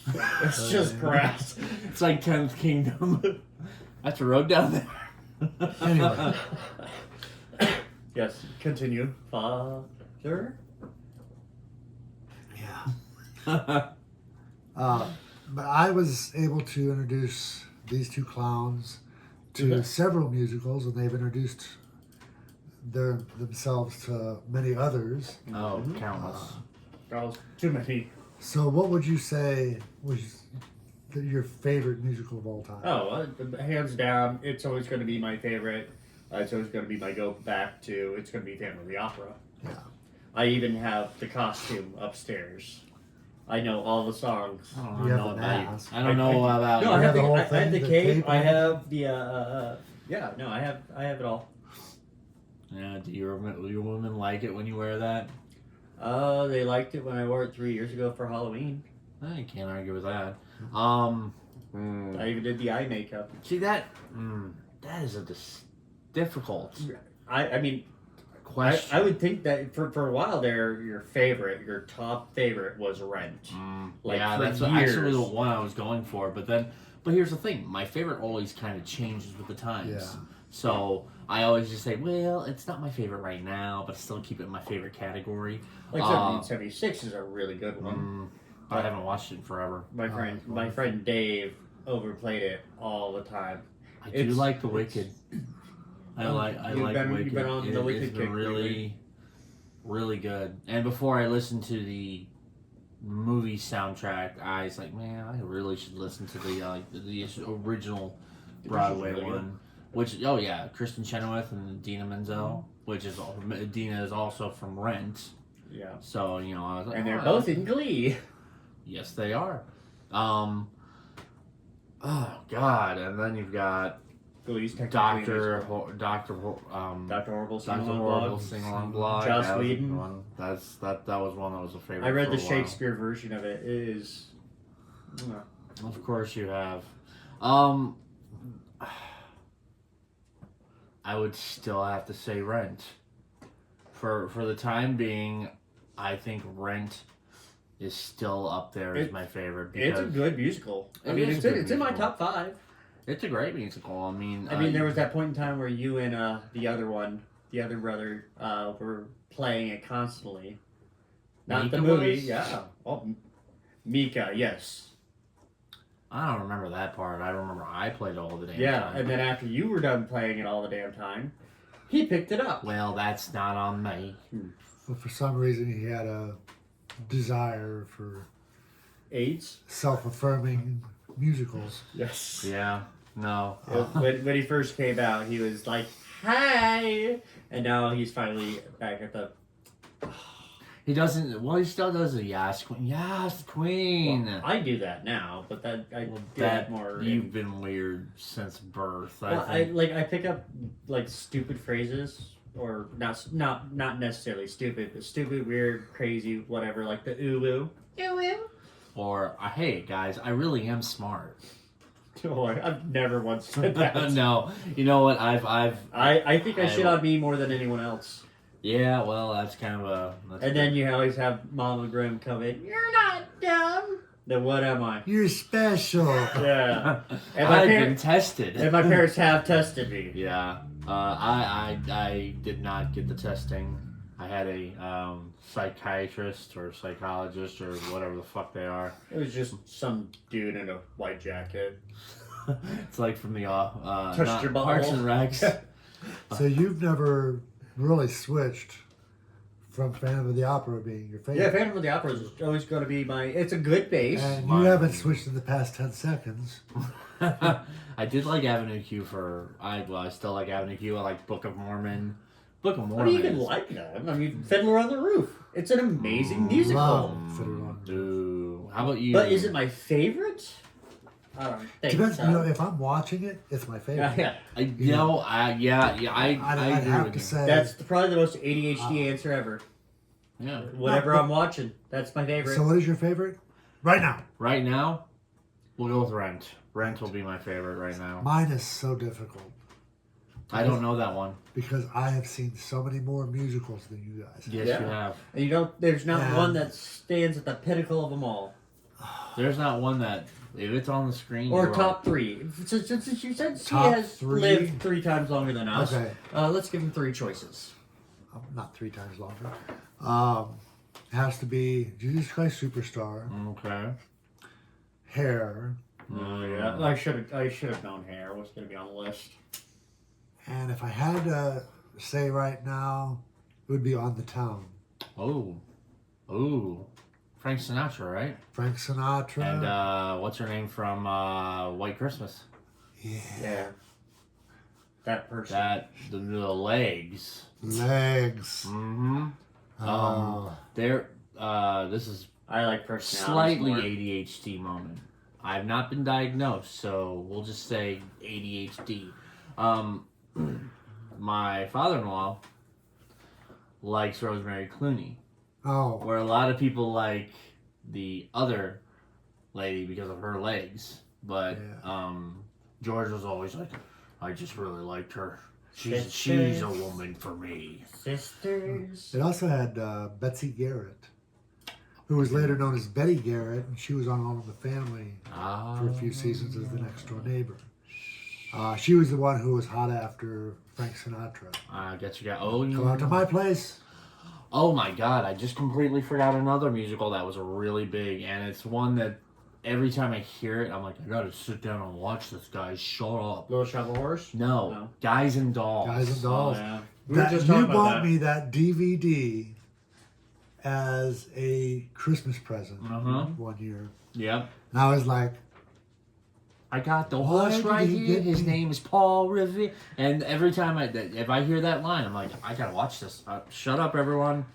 [SPEAKER 2] It's just grass.
[SPEAKER 1] It's like 10th Kingdom. That's a road down there.
[SPEAKER 3] Anyway,
[SPEAKER 2] Yes, continue. Father?
[SPEAKER 3] yeah. But I was able to introduce these two clowns to several musicals, and they've introduced themselves to many others.
[SPEAKER 1] Oh, countless.
[SPEAKER 2] Oh, too many.
[SPEAKER 3] So, what would you say was your favorite musical of all time?
[SPEAKER 2] Oh, hands down, it's always going to be my favorite. It's always going to be my go back to. It's going to be Phantom of the Opera.
[SPEAKER 3] Yeah.
[SPEAKER 2] I even have the costume upstairs. I know all the songs.
[SPEAKER 1] I
[SPEAKER 3] You
[SPEAKER 1] don't
[SPEAKER 3] have
[SPEAKER 1] know
[SPEAKER 3] the
[SPEAKER 1] about you.
[SPEAKER 3] mask.
[SPEAKER 1] I don't know about
[SPEAKER 2] No,
[SPEAKER 1] you.
[SPEAKER 2] I have
[SPEAKER 3] the
[SPEAKER 2] the,
[SPEAKER 3] whole
[SPEAKER 2] I have
[SPEAKER 3] thing,
[SPEAKER 2] the
[SPEAKER 3] the
[SPEAKER 2] cape.
[SPEAKER 3] cape
[SPEAKER 2] I
[SPEAKER 3] and-
[SPEAKER 2] have the yeah. No, I have it all.
[SPEAKER 1] Yeah, do your women like it when you wear that?
[SPEAKER 2] They liked it when I wore it 3 years ago for Halloween.
[SPEAKER 1] I can't argue with that.
[SPEAKER 2] I even did the eye makeup.
[SPEAKER 1] See that? That is a difficult
[SPEAKER 2] I mean,
[SPEAKER 1] question.
[SPEAKER 2] I would think that for a while there, your top favorite was Rent.
[SPEAKER 1] Yeah,
[SPEAKER 2] for
[SPEAKER 1] that's
[SPEAKER 2] years.
[SPEAKER 1] actually the one I was going for. But here's the thing: my favorite always kind of changes with the times.
[SPEAKER 3] Yeah.
[SPEAKER 1] So I always just say, well, it's not my favorite right now, but still keep it in my favorite category.
[SPEAKER 2] Like 1776 is a really good one.
[SPEAKER 1] I haven't watched it in forever.
[SPEAKER 2] My friend Dave overplayed it all the time.
[SPEAKER 1] I do like The Wicked. I like Wicked.
[SPEAKER 2] You've been on the Wicked
[SPEAKER 1] It's been
[SPEAKER 2] kick
[SPEAKER 1] really, really good. And before I listened to the movie soundtrack, I was like, man, I really should listen to the original Broadway
[SPEAKER 2] really
[SPEAKER 1] one. Which, oh yeah, Kristen Chenoweth and Dina Menzel, which is Dina is also from Rent.
[SPEAKER 2] Yeah.
[SPEAKER 1] So I was like,
[SPEAKER 2] And they're both in Glee.
[SPEAKER 1] Yes, they are. Oh God! And then you've got
[SPEAKER 2] Glee's
[SPEAKER 1] Doctor
[SPEAKER 2] Dr. Horrible
[SPEAKER 1] Sing Along Blog.
[SPEAKER 2] Joss
[SPEAKER 1] That was
[SPEAKER 2] Whedon.
[SPEAKER 1] one. That was one that was a favorite.
[SPEAKER 2] I read
[SPEAKER 1] for
[SPEAKER 2] the
[SPEAKER 1] a while.
[SPEAKER 2] Shakespeare version of it. It is.
[SPEAKER 1] Of course, you have. I would still have to say Rent. For the time being, I think Rent is still up there as my favorite.
[SPEAKER 2] It's a good musical. I mean, it's in my top 5.
[SPEAKER 1] It's a great musical. I mean,
[SPEAKER 2] there was that point in time where you and the other brother, were playing it constantly. Not
[SPEAKER 1] Mika
[SPEAKER 2] the movie,
[SPEAKER 1] was?
[SPEAKER 2] yeah. Oh, Mika, yes.
[SPEAKER 1] I don't remember that part. I remember I played it all the damn
[SPEAKER 2] Yeah,
[SPEAKER 1] time.
[SPEAKER 2] and then after you were done playing it all the damn time, he picked it up.
[SPEAKER 1] Well, that's not on me.
[SPEAKER 3] Well, for some reason, he had a desire for
[SPEAKER 2] AIDS?
[SPEAKER 3] self-affirming musicals.
[SPEAKER 2] Yes.
[SPEAKER 1] Yeah. No.
[SPEAKER 2] When he first came out, he was like, "Hi," and now he's finally back at the.
[SPEAKER 1] He doesn't. Well, he still does a yes, queen. Yes, queen.
[SPEAKER 2] Well, I do that now, but I do that more.
[SPEAKER 1] You've been weird since birth.
[SPEAKER 2] I pick up like stupid phrases, or not necessarily stupid, but stupid, weird, crazy, whatever, like the ooh woo.
[SPEAKER 1] Or hey guys, I really am smart.
[SPEAKER 2] Oh, I've never once said that.
[SPEAKER 1] No, you know what?
[SPEAKER 2] I think I shit on me more than anyone else.
[SPEAKER 1] Yeah, well, that's kind of a.
[SPEAKER 2] And then you always have Mama Grimm come in. You're not dumb. Then what am I?
[SPEAKER 3] You're special.
[SPEAKER 2] Yeah.
[SPEAKER 1] I've been tested.
[SPEAKER 2] And my parents have tested me.
[SPEAKER 1] Yeah. I did not get the testing. I had a psychiatrist or psychologist or whatever the fuck they are.
[SPEAKER 2] It was just some dude in a white jacket.
[SPEAKER 1] It's like from the
[SPEAKER 2] Touched your butthole.
[SPEAKER 1] Parks and Recs.
[SPEAKER 3] So you've never really switched from Phantom of the Opera being your favorite.
[SPEAKER 2] Yeah, Phantom of the Opera is always going to be it's a good base.
[SPEAKER 3] And you haven't switched in the past 10 seconds.
[SPEAKER 1] I did like Avenue Q I still like Avenue Q. I like Book of Mormon. Book of Mormon.
[SPEAKER 2] What do you even like that? I mean, Fiddler on the Roof. It's an amazing musical.
[SPEAKER 3] Love Fiddler on the Roof.
[SPEAKER 1] Ooh. How about you?
[SPEAKER 2] But is it my favorite? I don't think
[SPEAKER 3] Depends,
[SPEAKER 2] so.
[SPEAKER 3] if I'm watching it, it's my favorite.
[SPEAKER 2] Yeah.
[SPEAKER 1] I
[SPEAKER 3] I'd
[SPEAKER 1] agree
[SPEAKER 3] have
[SPEAKER 1] with
[SPEAKER 3] to
[SPEAKER 1] you.
[SPEAKER 3] say
[SPEAKER 2] That's probably the most ADHD answer ever.
[SPEAKER 1] Yeah.
[SPEAKER 2] Whatever I'm watching, that's my favorite.
[SPEAKER 3] So what is your favorite? Right now.
[SPEAKER 1] Right now, we'll go with Rent. Rent will be my favorite right now.
[SPEAKER 3] Mine is so difficult
[SPEAKER 1] I don't know that one.
[SPEAKER 3] because I have seen so many more musicals than you guys.
[SPEAKER 1] Yes,
[SPEAKER 2] Yeah.
[SPEAKER 1] you have.
[SPEAKER 2] And there's not
[SPEAKER 3] Yeah.
[SPEAKER 2] one that stands at the pinnacle of them all.
[SPEAKER 1] There's not one that, if it's on the screen,
[SPEAKER 2] Or
[SPEAKER 1] you're
[SPEAKER 2] top 3. Since you said she
[SPEAKER 3] Top
[SPEAKER 2] has
[SPEAKER 3] 3?
[SPEAKER 2] lived 3 times longer than us,
[SPEAKER 3] Okay.
[SPEAKER 2] let's give him 3 choices.
[SPEAKER 3] Not 3 times longer. Has to be Jesus Christ Superstar,
[SPEAKER 1] Okay.
[SPEAKER 3] Hair,
[SPEAKER 2] Oh yeah, I should have known Hair was going to be on the list.
[SPEAKER 3] and if I had to say right now, it would be On the Town.
[SPEAKER 1] Oh. Frank Sinatra, right?
[SPEAKER 3] Frank Sinatra.
[SPEAKER 1] And what's her name from White Christmas?
[SPEAKER 2] Yeah. That person.
[SPEAKER 1] The legs.
[SPEAKER 3] Legs.
[SPEAKER 1] Mm-hmm.
[SPEAKER 3] Oh.
[SPEAKER 1] This is
[SPEAKER 2] I like personalities
[SPEAKER 1] slightly
[SPEAKER 2] more.
[SPEAKER 1] ADHD moment. I've not been diagnosed, so we'll just say ADHD. My father-in-law likes Rosemary Clooney,
[SPEAKER 3] Oh,
[SPEAKER 1] where a lot of people like the other lady because of her legs. But George was always like, I just really liked her. She's a woman for me.
[SPEAKER 2] Sisters.
[SPEAKER 3] it also had Betsy Garrett, who was later known as Betty Garrett, and she was on All in the Family for a few seasons as the next door neighbor. She was the one who was hot after Frank Sinatra.
[SPEAKER 1] I guess you got.
[SPEAKER 3] Come out to my place.
[SPEAKER 1] Oh my god! I just completely forgot another musical that was really big, and it's one that every time I hear it, I'm like, I gotta sit down and watch this, guys. Shut up.
[SPEAKER 2] Little Shop of Horrors?
[SPEAKER 1] No,
[SPEAKER 2] No.
[SPEAKER 1] Guys and Dolls.
[SPEAKER 3] Guys and Dolls.
[SPEAKER 2] Oh, yeah.
[SPEAKER 3] You bought me that DVD as a Christmas present one year.
[SPEAKER 1] Yep.
[SPEAKER 3] And I was like,
[SPEAKER 1] I got the
[SPEAKER 3] Why
[SPEAKER 1] horse
[SPEAKER 3] did
[SPEAKER 1] right
[SPEAKER 3] he
[SPEAKER 1] here.
[SPEAKER 3] get
[SPEAKER 1] His
[SPEAKER 3] me?
[SPEAKER 1] name is Paul Revere. And every time if I hear that line, I'm like, I gotta watch this. Shut up, everyone.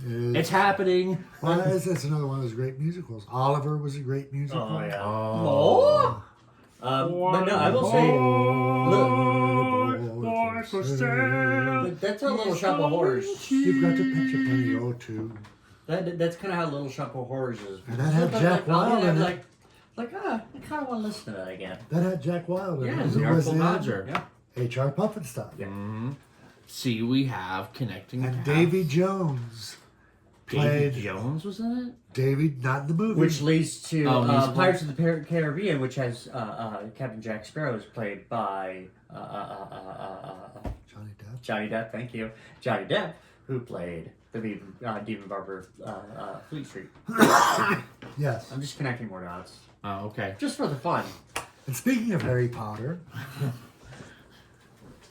[SPEAKER 1] It's happening.
[SPEAKER 3] Well, it's another one of those great musicals. Oliver was a great musical.
[SPEAKER 2] Oh, yeah.
[SPEAKER 1] Oh.
[SPEAKER 2] But no, I will say, but that's how Little Shop of Horrors.
[SPEAKER 3] You've got to pitch a penny or two.
[SPEAKER 2] That's kind of how Little Shop of Horrors is.
[SPEAKER 3] And that had
[SPEAKER 2] Sometimes,
[SPEAKER 3] Jack
[SPEAKER 2] I'll
[SPEAKER 3] Wilde
[SPEAKER 2] hear
[SPEAKER 3] in
[SPEAKER 2] that,
[SPEAKER 3] it.
[SPEAKER 2] I kind of want to listen to that again.
[SPEAKER 3] That had Jack Wilde in
[SPEAKER 2] Yeah,
[SPEAKER 3] it.
[SPEAKER 2] the
[SPEAKER 3] Who was
[SPEAKER 1] Artful
[SPEAKER 3] in
[SPEAKER 1] Dodger.
[SPEAKER 2] Yeah.
[SPEAKER 3] H.R. Puffin stuff.
[SPEAKER 2] Yeah.
[SPEAKER 1] Mm-hmm. See, we have connecting.
[SPEAKER 3] And
[SPEAKER 1] paths.
[SPEAKER 3] Davy Jones
[SPEAKER 1] Davy
[SPEAKER 3] played
[SPEAKER 1] Jones was in it.
[SPEAKER 3] Davy, not in the movie.
[SPEAKER 2] Which leads to
[SPEAKER 1] musical.
[SPEAKER 2] Pirates of the Caribbean, which has Captain Jack Sparrow is played by
[SPEAKER 3] Johnny Depp.
[SPEAKER 2] Johnny Depp. Thank you, Johnny Depp, who played the Demon Barber Fleet Street.
[SPEAKER 3] Yes.
[SPEAKER 2] I'm just connecting more dots,
[SPEAKER 1] Oh, okay.
[SPEAKER 2] just for the fun.
[SPEAKER 3] And speaking of Harry Potter,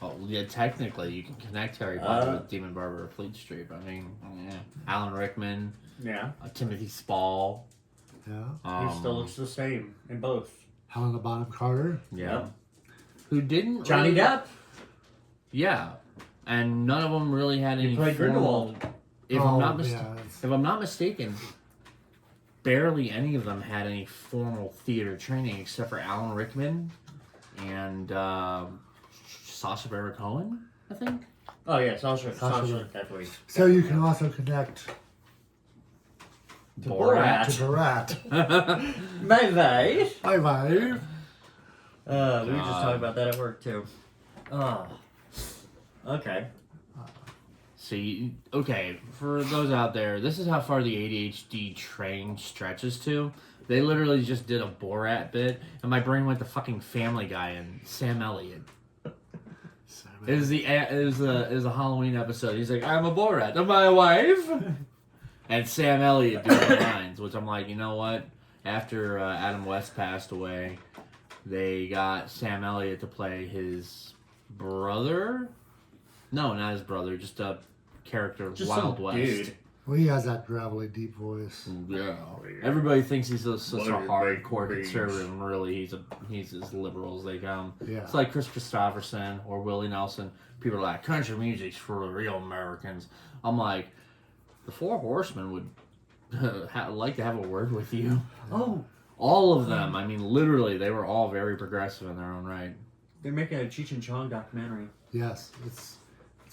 [SPEAKER 1] Oh, yeah, technically, you can connect Harry Potter with Demon Barber or Fleet Street. I mean, yeah. Alan Rickman,
[SPEAKER 2] Yeah,
[SPEAKER 1] Timothy Spall.
[SPEAKER 3] yeah,
[SPEAKER 2] he still looks the same in both.
[SPEAKER 3] Helena Bonham Carter.
[SPEAKER 1] Yeah.
[SPEAKER 2] Yep.
[SPEAKER 1] Who didn't
[SPEAKER 2] Johnny
[SPEAKER 1] really-
[SPEAKER 2] Depp.
[SPEAKER 1] Yeah. And none of them really had any
[SPEAKER 2] played
[SPEAKER 1] formal-
[SPEAKER 2] Grindelwald.
[SPEAKER 1] If
[SPEAKER 3] Oh,
[SPEAKER 1] I'm not
[SPEAKER 3] yeah.
[SPEAKER 1] if I'm not mistaken, barely any of them had any formal theater training except for Alan Rickman and Sacha Baron Cohen, I think.
[SPEAKER 2] Oh yeah, Sasha
[SPEAKER 3] Sasha.
[SPEAKER 2] definitely.
[SPEAKER 3] So you can also connect
[SPEAKER 2] To
[SPEAKER 1] Borat.
[SPEAKER 3] to Borat.
[SPEAKER 2] My wife.
[SPEAKER 3] Hi, wife.
[SPEAKER 2] We were just talking about that at work too. Oh. Okay.
[SPEAKER 1] See, okay, for those out there, this is how far the ADHD train stretches to. They literally just did a Borat bit, and my brain went to fucking Family Guy and Sam Elliott. It was a Halloween episode. He's like, I'm a Borat. Am I a wife? And Sam Elliott doing the lines, which I'm like, you know what? After Adam West passed away, they got Sam Elliott to play his brother. No, not his brother. Just a character,
[SPEAKER 2] Just
[SPEAKER 1] Wild
[SPEAKER 2] some
[SPEAKER 1] West.
[SPEAKER 2] dude.
[SPEAKER 3] Well, he has that gravelly, deep voice.
[SPEAKER 1] Yeah. Everybody thinks he's such a
[SPEAKER 2] Butter
[SPEAKER 1] hardcore
[SPEAKER 2] baked
[SPEAKER 1] conservative, and really he's as liberal as they come.
[SPEAKER 3] Yeah.
[SPEAKER 1] It's like Chris Christopherson or Willie Nelson. People are like, country music's for the real Americans. I'm like, the Four Horsemen would like to have a word with you.
[SPEAKER 2] Oh,
[SPEAKER 1] All of them. I mean, literally, they were all very progressive in their own right.
[SPEAKER 2] they're making a Cheech and Chong documentary.
[SPEAKER 3] Yes, it's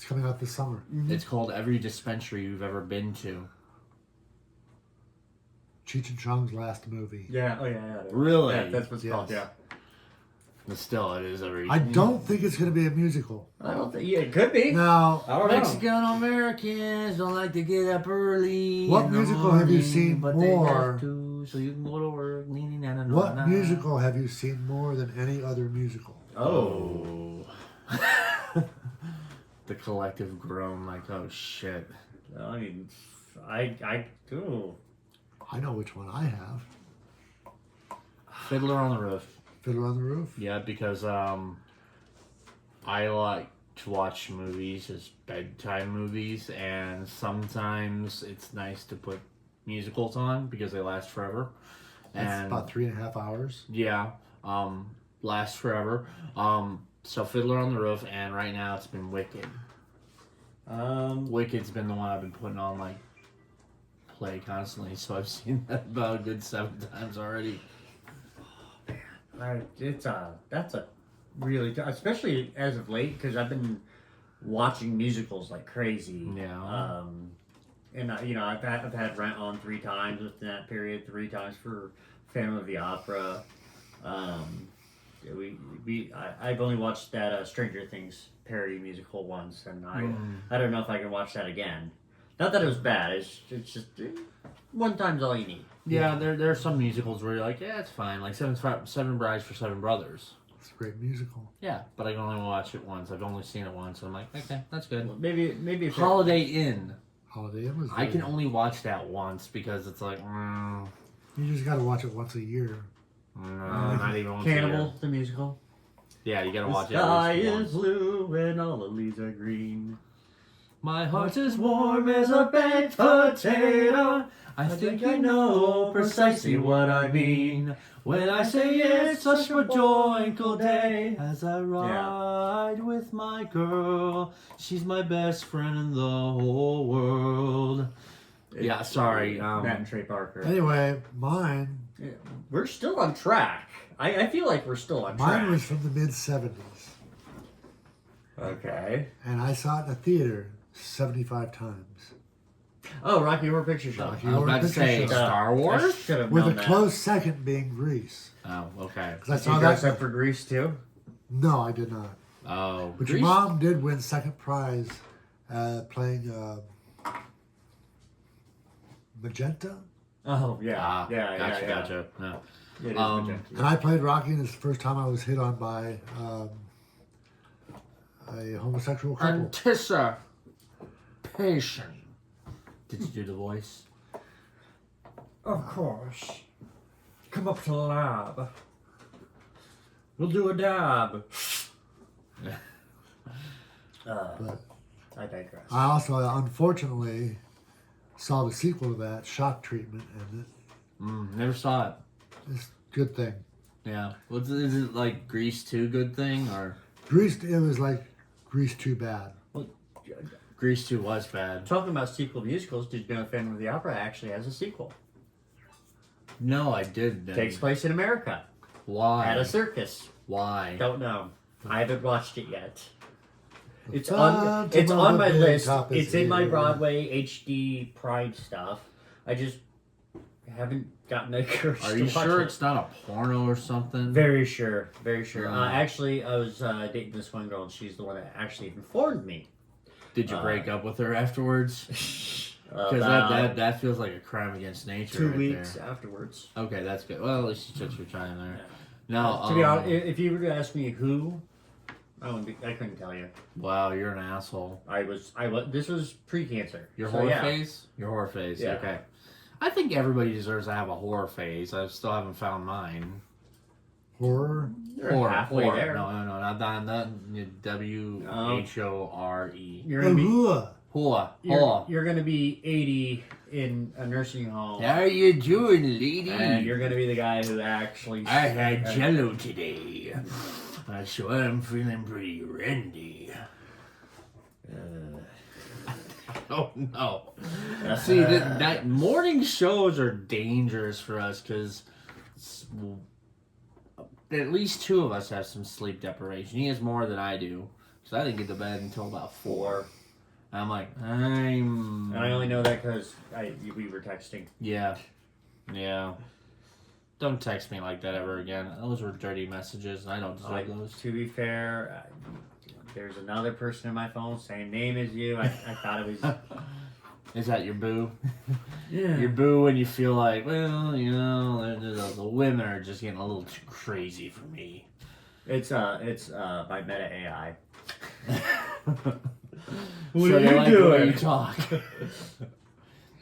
[SPEAKER 3] coming out this summer.
[SPEAKER 1] It's called Every Dispensary You've Ever Been to.
[SPEAKER 3] Cheech and Chong's last movie.
[SPEAKER 2] Yeah. Oh yeah.
[SPEAKER 1] Really?
[SPEAKER 2] Yeah, that's what's called.
[SPEAKER 3] Yes.
[SPEAKER 2] Yeah.
[SPEAKER 1] But still, it is every.
[SPEAKER 3] I don't think it's going to be a musical.
[SPEAKER 2] I don't think. Yeah, it could be.
[SPEAKER 3] Now,
[SPEAKER 2] I don't know.
[SPEAKER 1] Mexican Americans don't like to get up early.
[SPEAKER 3] What
[SPEAKER 1] in the
[SPEAKER 3] musical have you
[SPEAKER 1] morning,
[SPEAKER 3] seen
[SPEAKER 1] but
[SPEAKER 3] more?
[SPEAKER 1] They have to, so you can go to work.
[SPEAKER 3] what musical have you seen more than any other musical?
[SPEAKER 1] Oh. The collective groan, like, oh shit.
[SPEAKER 2] I mean, I do.
[SPEAKER 3] I know which one I have.
[SPEAKER 1] Fiddler on the Roof.
[SPEAKER 3] Fiddler on the Roof.
[SPEAKER 1] Yeah, because I like to watch movies as bedtime movies, and sometimes it's nice to put musicals on because they last forever.
[SPEAKER 3] It's
[SPEAKER 1] And
[SPEAKER 3] about 3.5 hours.
[SPEAKER 1] yeah, last forever. So Fiddler on the Roof, and right now it's been Wicked. Wicked's been the one I've been putting on like play constantly, so I've seen that about a good 7 times already.
[SPEAKER 2] That's a really especially as of late because I've been watching musicals like crazy.
[SPEAKER 1] Yeah.
[SPEAKER 2] And I've had Rent on 3 times within that period. 3 times for Phantom of the Opera. I've only watched that Stranger Things parody musical once, and I don't know if I can watch that again. Not that it was bad. It's just one time's all you need.
[SPEAKER 1] Yeah, there are some musicals where you're like, yeah, it's fine. Like Seven Brides for Seven Brothers.
[SPEAKER 3] It's a great musical.
[SPEAKER 1] Yeah, but I can only watch it once. I've only seen it once. So I'm like, okay, that's good.
[SPEAKER 2] Well, maybe if
[SPEAKER 1] Holiday Inn.
[SPEAKER 3] Holiday Inn was
[SPEAKER 1] I can
[SPEAKER 3] good.
[SPEAKER 1] only watch that once because it's like,
[SPEAKER 3] You just got to watch it once a year.
[SPEAKER 1] no, not even once a year.
[SPEAKER 2] Cannibal the musical.
[SPEAKER 1] Yeah, you gotta
[SPEAKER 2] The
[SPEAKER 1] watch it
[SPEAKER 2] sky
[SPEAKER 1] at least
[SPEAKER 2] is
[SPEAKER 1] once.
[SPEAKER 2] blue and all the leaves are green.
[SPEAKER 1] My heart's as warm as a baked potato. I think I know precisely what I mean when I say it's such a joyful day as I ride with my girl. She's my best friend in the whole world. Yeah, sorry.
[SPEAKER 2] Matt and Trey Parker.
[SPEAKER 3] Anyway, mine
[SPEAKER 2] We're still on track. I feel like we're still on track.
[SPEAKER 3] mine was from the mid 70s.
[SPEAKER 2] Okay.
[SPEAKER 3] And I saw it in a theater 75 times.
[SPEAKER 2] Oh, Rocky Horror Picture Show.
[SPEAKER 3] Rocky
[SPEAKER 1] I was
[SPEAKER 3] Horror
[SPEAKER 1] about to
[SPEAKER 3] Picture
[SPEAKER 1] say
[SPEAKER 3] Show.
[SPEAKER 1] Star
[SPEAKER 2] I
[SPEAKER 1] Wars.
[SPEAKER 2] should have
[SPEAKER 3] With
[SPEAKER 2] known
[SPEAKER 3] a
[SPEAKER 2] that.
[SPEAKER 3] close second being Grease.
[SPEAKER 1] Oh, okay.
[SPEAKER 3] Because I
[SPEAKER 2] Did
[SPEAKER 3] saw
[SPEAKER 2] you dress
[SPEAKER 3] that.
[SPEAKER 2] up for Grease too?
[SPEAKER 3] No, I did not.
[SPEAKER 1] Oh,
[SPEAKER 3] But your
[SPEAKER 1] Grease?
[SPEAKER 3] mom did win second prize playing Magenta.
[SPEAKER 2] Oh yeah,
[SPEAKER 1] Ah,
[SPEAKER 2] yeah,
[SPEAKER 1] gotcha,
[SPEAKER 2] yeah.
[SPEAKER 1] gotcha. No.
[SPEAKER 2] Yeah, it is Magenta.
[SPEAKER 3] And I played Rocky, and it's the first time I was hit on by a homosexual couple.
[SPEAKER 1] Anticipation. Did you do the voice?
[SPEAKER 2] Of course. Come up to the lab. We'll do a dab.
[SPEAKER 3] But
[SPEAKER 2] I digress.
[SPEAKER 3] I also, unfortunately, saw the sequel to that, Shock Treatment, and
[SPEAKER 1] Never saw it.
[SPEAKER 3] it's a good thing.
[SPEAKER 1] Yeah. Is it like Grease 2 good thing or
[SPEAKER 3] Grease, it was like Grease Too Bad.
[SPEAKER 1] Grease 2 was bad?
[SPEAKER 2] Talking about sequel musicals, did you know Phantom of the Opera actually has a sequel?
[SPEAKER 1] No, I didn't.
[SPEAKER 2] Takes place in America
[SPEAKER 1] Why?
[SPEAKER 2] at a circus.
[SPEAKER 1] Why?
[SPEAKER 2] Don't know. I haven't watched it yet. It's
[SPEAKER 3] Phantom
[SPEAKER 2] it's
[SPEAKER 3] of
[SPEAKER 2] on
[SPEAKER 3] the
[SPEAKER 2] my
[SPEAKER 3] Big
[SPEAKER 2] list.
[SPEAKER 3] Top is
[SPEAKER 2] It's in my
[SPEAKER 3] here.
[SPEAKER 2] Broadway HD Pride stuff. I just haven't gotten the courage
[SPEAKER 1] Are
[SPEAKER 2] to
[SPEAKER 1] you
[SPEAKER 2] watch
[SPEAKER 1] sure
[SPEAKER 2] it.
[SPEAKER 1] it's not a porno or something?
[SPEAKER 2] Very sure, very sure.
[SPEAKER 1] Right.
[SPEAKER 2] Actually, I was dating this one girl, and she's the one that actually informed me.
[SPEAKER 1] Did you break up with her afterwards? Because
[SPEAKER 2] About
[SPEAKER 1] that feels like a crime against nature.
[SPEAKER 2] 2
[SPEAKER 1] right
[SPEAKER 2] weeks
[SPEAKER 1] there.
[SPEAKER 2] afterwards.
[SPEAKER 1] Okay, that's good. Well, at least you took your time there.
[SPEAKER 2] Yeah.
[SPEAKER 1] No,
[SPEAKER 2] To be honest, if you were to ask me who, I couldn't tell you.
[SPEAKER 1] wow, you're an asshole.
[SPEAKER 2] I was. This was pre-cancer.
[SPEAKER 1] Your
[SPEAKER 2] So,
[SPEAKER 1] horror
[SPEAKER 2] yeah.
[SPEAKER 1] phase? Your horror phase.
[SPEAKER 2] Yeah.
[SPEAKER 1] Okay. I think everybody deserves to have a horror phase. I still haven't found mine.
[SPEAKER 3] Horror.
[SPEAKER 2] You're halfway
[SPEAKER 1] horror.
[SPEAKER 2] there.
[SPEAKER 1] No, not WHORE.
[SPEAKER 2] You're gonna be.
[SPEAKER 1] Horror.
[SPEAKER 2] You're gonna be 80 in a nursing home,
[SPEAKER 1] How are you doing, lady?
[SPEAKER 2] and you're gonna be the guy who actually.
[SPEAKER 1] I had jello today. So I'm feeling pretty randy. Oh no. See, that morning shows are dangerous for us because at least 2 of us have some sleep deprivation. He has more than I do because I didn't get to bed until about 4. And I'm like,
[SPEAKER 2] And I only know that because we were texting.
[SPEAKER 1] Yeah. Don't text me like that ever again. Those were dirty messages, and I don't deserve those.
[SPEAKER 2] To be fair, there's another person in my phone, same name as you. I thought it was.
[SPEAKER 1] Is that your boo?
[SPEAKER 2] Yeah.
[SPEAKER 1] Your boo when you feel like, well, you know, the women are just getting a little too crazy for me.
[SPEAKER 2] It's by Meta AI.
[SPEAKER 1] What
[SPEAKER 2] are you
[SPEAKER 1] like the way
[SPEAKER 2] doing?
[SPEAKER 1] you talk.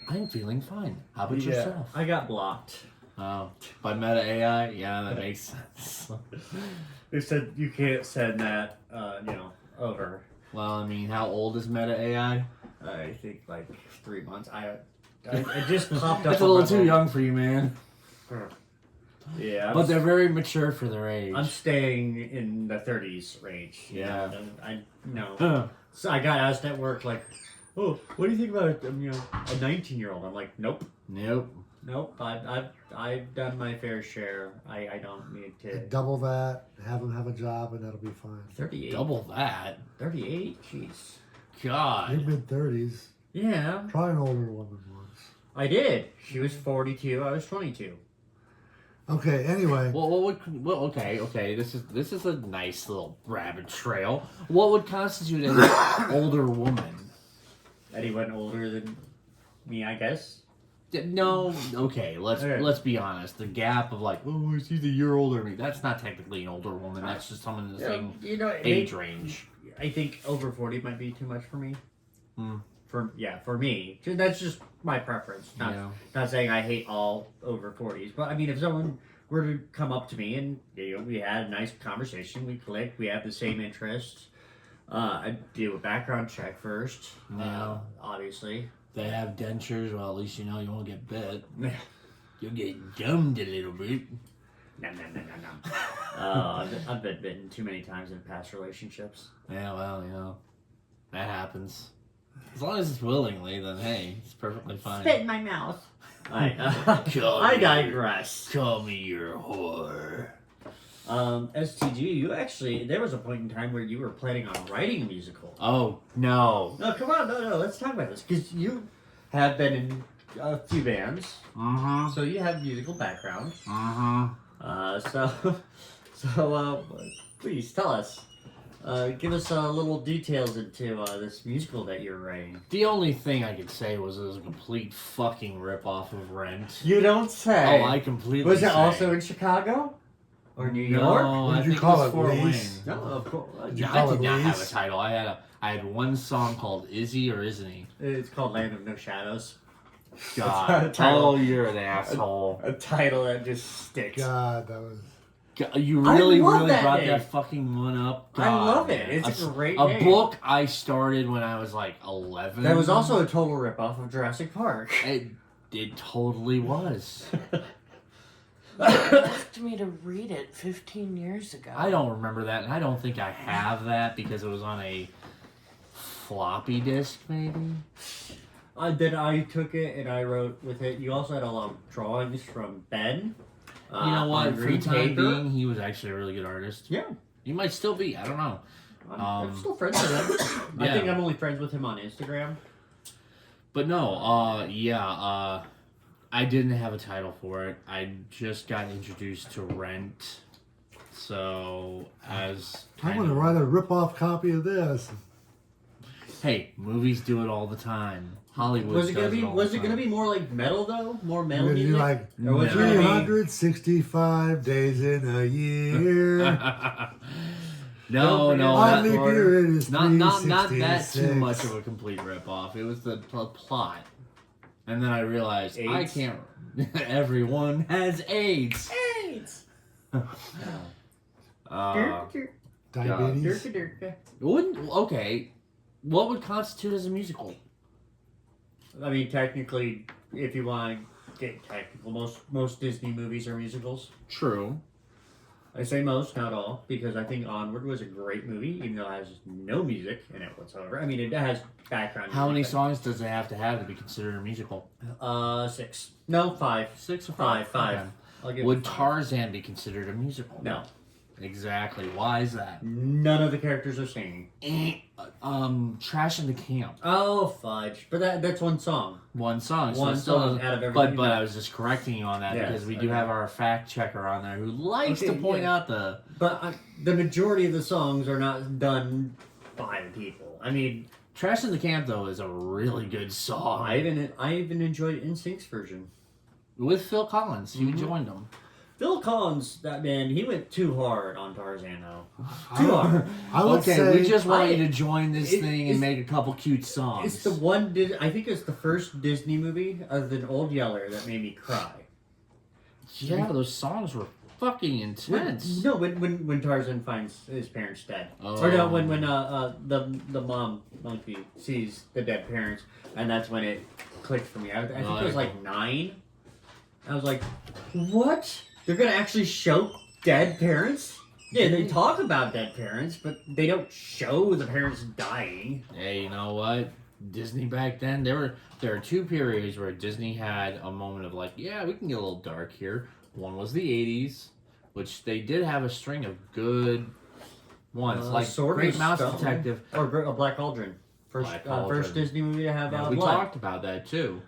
[SPEAKER 1] I'm feeling fine. How about yourself?
[SPEAKER 2] I got blocked.
[SPEAKER 1] Oh, by Meta AI? Yeah, that makes sense.
[SPEAKER 2] They said you can't send that, over.
[SPEAKER 1] Well, I mean, how old is Meta AI?
[SPEAKER 2] I think like 3 months. It just popped up.
[SPEAKER 1] That's a little too young for you, man.
[SPEAKER 2] Yeah,
[SPEAKER 1] But they're very mature for their age.
[SPEAKER 2] I'm staying in the 30s range.
[SPEAKER 1] Yeah.
[SPEAKER 2] I know.
[SPEAKER 1] Huh.
[SPEAKER 2] So I got asked at work like, "Oh, what do you think about a 19-year-old?" I'm like, "Nope."
[SPEAKER 1] Nope.
[SPEAKER 2] Nope. I've done my fair share. I don't need to.
[SPEAKER 3] Double that, have them have a job, and that'll be fine.
[SPEAKER 2] 38.
[SPEAKER 1] Double that.
[SPEAKER 2] 38. Jeez.
[SPEAKER 3] You're
[SPEAKER 1] God.
[SPEAKER 3] mid 30s.
[SPEAKER 2] Yeah.
[SPEAKER 3] Probably an older woman once.
[SPEAKER 2] I did. She was 42. I was 22.
[SPEAKER 3] Okay. Anyway,
[SPEAKER 1] Okay. This is a nice little rabbit trail. What would constitute as an older woman?
[SPEAKER 2] Anyone older than me, I guess.
[SPEAKER 1] No, okay. Let's be honest. The gap of like, oh, she's a year older than me. That's not technically an older woman. That's just someone in the same age range.
[SPEAKER 2] I think over 40 might be too much for me.
[SPEAKER 1] Hmm.
[SPEAKER 2] For me. That's just my preference. Not saying I hate all over 40s, but I mean, if someone were to come up to me and we had a nice conversation, we clicked, we have the same interests. I'd do a background check first.
[SPEAKER 1] Yeah.
[SPEAKER 2] Obviously.
[SPEAKER 1] They have dentures. Well, at least you know you won't get bit. You'll get gummed a little bit.
[SPEAKER 2] No. I've been bitten too many times in past relationships.
[SPEAKER 1] Yeah, well, that happens. As long as it's willingly, then hey, it's perfectly fine.
[SPEAKER 4] Spit in my mouth.
[SPEAKER 2] I digress.
[SPEAKER 1] Call me your whore.
[SPEAKER 2] STG, there was a point in time where you were planning on writing a musical.
[SPEAKER 1] Oh, no.
[SPEAKER 2] No, come on, no, let's talk about this. Because you have been in a few bands,
[SPEAKER 1] Mm-hmm.
[SPEAKER 2] so you have musical background.
[SPEAKER 1] Mm-hmm.
[SPEAKER 2] So please tell us. Give us little details into this musical that you're writing.
[SPEAKER 1] The only thing I could say was it was a complete fucking ripoff of Rent.
[SPEAKER 2] You don't say.
[SPEAKER 1] Oh, I completely
[SPEAKER 2] Was it
[SPEAKER 1] say.
[SPEAKER 2] also in Chicago? Or New York?
[SPEAKER 1] No,
[SPEAKER 3] What
[SPEAKER 1] I
[SPEAKER 3] did you
[SPEAKER 1] think
[SPEAKER 3] call
[SPEAKER 1] it was
[SPEAKER 3] it,
[SPEAKER 1] Fort
[SPEAKER 3] Lee's?
[SPEAKER 1] Wayne.
[SPEAKER 2] No, of course.
[SPEAKER 3] you
[SPEAKER 1] I
[SPEAKER 3] call
[SPEAKER 1] did
[SPEAKER 3] it
[SPEAKER 1] not have a
[SPEAKER 3] Lee's?
[SPEAKER 1] title. I had one song called Izzy or Isn't He?
[SPEAKER 2] It's called Land of No Shadows.
[SPEAKER 1] God.
[SPEAKER 2] a title.
[SPEAKER 1] Oh, you're an asshole.
[SPEAKER 2] A title that just sticks.
[SPEAKER 3] God, that was.
[SPEAKER 1] God, you really
[SPEAKER 2] love that
[SPEAKER 1] brought
[SPEAKER 2] name.
[SPEAKER 1] that fucking one up. God,
[SPEAKER 2] I love it.
[SPEAKER 1] man.
[SPEAKER 2] It's a great
[SPEAKER 1] A
[SPEAKER 2] name.
[SPEAKER 1] book I started when I was like 11.
[SPEAKER 2] That was also a total ripoff of Jurassic Park.
[SPEAKER 1] It totally was.
[SPEAKER 5] You asked me to read it 15 years ago.
[SPEAKER 1] I don't remember that, and I don't think I have that because it was on a floppy disk, maybe.
[SPEAKER 2] Then I took it and I wrote with it. You also had a lot of drawings from Ben.
[SPEAKER 1] You know what?
[SPEAKER 2] on
[SPEAKER 1] For the
[SPEAKER 2] green
[SPEAKER 1] time
[SPEAKER 2] paper.
[SPEAKER 1] being, he was actually a really good artist.
[SPEAKER 2] Yeah.
[SPEAKER 1] You might still be. I don't know.
[SPEAKER 2] I'm still friends with him. I
[SPEAKER 1] yeah.
[SPEAKER 2] think I'm only friends with him on Instagram.
[SPEAKER 1] But no, I didn't have a title for it. I just got introduced to Rent. So, as
[SPEAKER 3] I'm
[SPEAKER 1] kind
[SPEAKER 3] going to
[SPEAKER 1] of-
[SPEAKER 3] write a rip-off copy of this.
[SPEAKER 1] Hey, movies do it all the time. Hollywood
[SPEAKER 2] Was it gonna
[SPEAKER 1] does
[SPEAKER 2] be?
[SPEAKER 1] all
[SPEAKER 2] Was
[SPEAKER 1] the
[SPEAKER 2] it gonna
[SPEAKER 1] time.
[SPEAKER 2] be more like metal though? More
[SPEAKER 3] We're
[SPEAKER 2] metal
[SPEAKER 3] going to do
[SPEAKER 2] music?
[SPEAKER 3] like
[SPEAKER 2] Or was it gonna be-
[SPEAKER 3] 365 days in a year.
[SPEAKER 1] No,
[SPEAKER 2] Don't
[SPEAKER 1] no,
[SPEAKER 3] On
[SPEAKER 1] not,
[SPEAKER 3] leap year it is
[SPEAKER 1] not that too
[SPEAKER 3] 366.
[SPEAKER 1] much of a complete ripoff. It was the plot. And then I realized I
[SPEAKER 2] AIDS?
[SPEAKER 1] can't. Everyone has AIDS.
[SPEAKER 2] AIDS.
[SPEAKER 3] Diabetes.
[SPEAKER 1] Okay. What would constitute as a musical?
[SPEAKER 2] I mean, technically, if you want to get technical, most Disney movies are musicals.
[SPEAKER 1] True.
[SPEAKER 2] I say most, not all, because I think Onward was a great movie, even though it has no music in it whatsoever. I mean, it has background.
[SPEAKER 1] How many
[SPEAKER 2] music,
[SPEAKER 1] songs does it have to be considered a musical?
[SPEAKER 2] but- 6. No, 5.
[SPEAKER 1] 6 or
[SPEAKER 2] Five.
[SPEAKER 1] 5? Okay.
[SPEAKER 2] I'll give
[SPEAKER 1] Would
[SPEAKER 2] it 5.
[SPEAKER 1] Tarzan be considered a musical?
[SPEAKER 2] No.
[SPEAKER 1] Exactly. Why is that?
[SPEAKER 2] None of the characters are singing.
[SPEAKER 1] Trash in the Camp.
[SPEAKER 2] Oh, fudge. But that's one song.
[SPEAKER 1] One song.
[SPEAKER 2] One
[SPEAKER 1] it still
[SPEAKER 2] song
[SPEAKER 1] doesn't-
[SPEAKER 2] out of everything.
[SPEAKER 1] But I was just correcting you on that
[SPEAKER 2] Yes,
[SPEAKER 1] because we do
[SPEAKER 2] okay.
[SPEAKER 1] have our fact checker on there who likes
[SPEAKER 2] Okay,
[SPEAKER 1] to point
[SPEAKER 2] yeah.
[SPEAKER 1] out the.
[SPEAKER 2] But the majority of the songs are not done by the people. I mean,
[SPEAKER 1] Trash in the Camp though is a really good song.
[SPEAKER 2] I even enjoyed InSync's version.
[SPEAKER 1] With Phil Collins, you
[SPEAKER 2] Mhm.
[SPEAKER 1] joined him.
[SPEAKER 2] Phil Collins, that man, he went too hard on Tarzan though. Too hard.
[SPEAKER 3] I would
[SPEAKER 1] Okay,
[SPEAKER 3] say
[SPEAKER 1] we just want
[SPEAKER 2] I-
[SPEAKER 1] you to join this thing
[SPEAKER 2] it's-
[SPEAKER 1] and make a couple cute songs.
[SPEAKER 2] It's the one. I think it's the first Disney movie other than Old Yeller that made me cry.
[SPEAKER 1] Yeah, those songs were fucking intense.
[SPEAKER 2] When Tarzan finds his parents dead,
[SPEAKER 1] Oh.
[SPEAKER 2] or no, when the mom monkey sees the dead parents, and that's when it clicked for me. I think it was like 9. I was like, what? They're gonna actually show dead parents? Yeah, they talk about dead parents, but they don't show the parents dying.
[SPEAKER 1] Hey, you know what? Disney back then. There are two periods where Disney had a moment of like, yeah, we can get a little dark here. One was the '80s, which they did have a string of good ones, like
[SPEAKER 2] Sword
[SPEAKER 1] Great
[SPEAKER 2] and
[SPEAKER 1] Mouse
[SPEAKER 2] Stone.
[SPEAKER 1] Detective.
[SPEAKER 2] Or a Black Cauldron.
[SPEAKER 1] Black Cauldron.
[SPEAKER 2] First Disney movie to have
[SPEAKER 1] Yeah, we
[SPEAKER 2] blood.
[SPEAKER 1] talked about that too.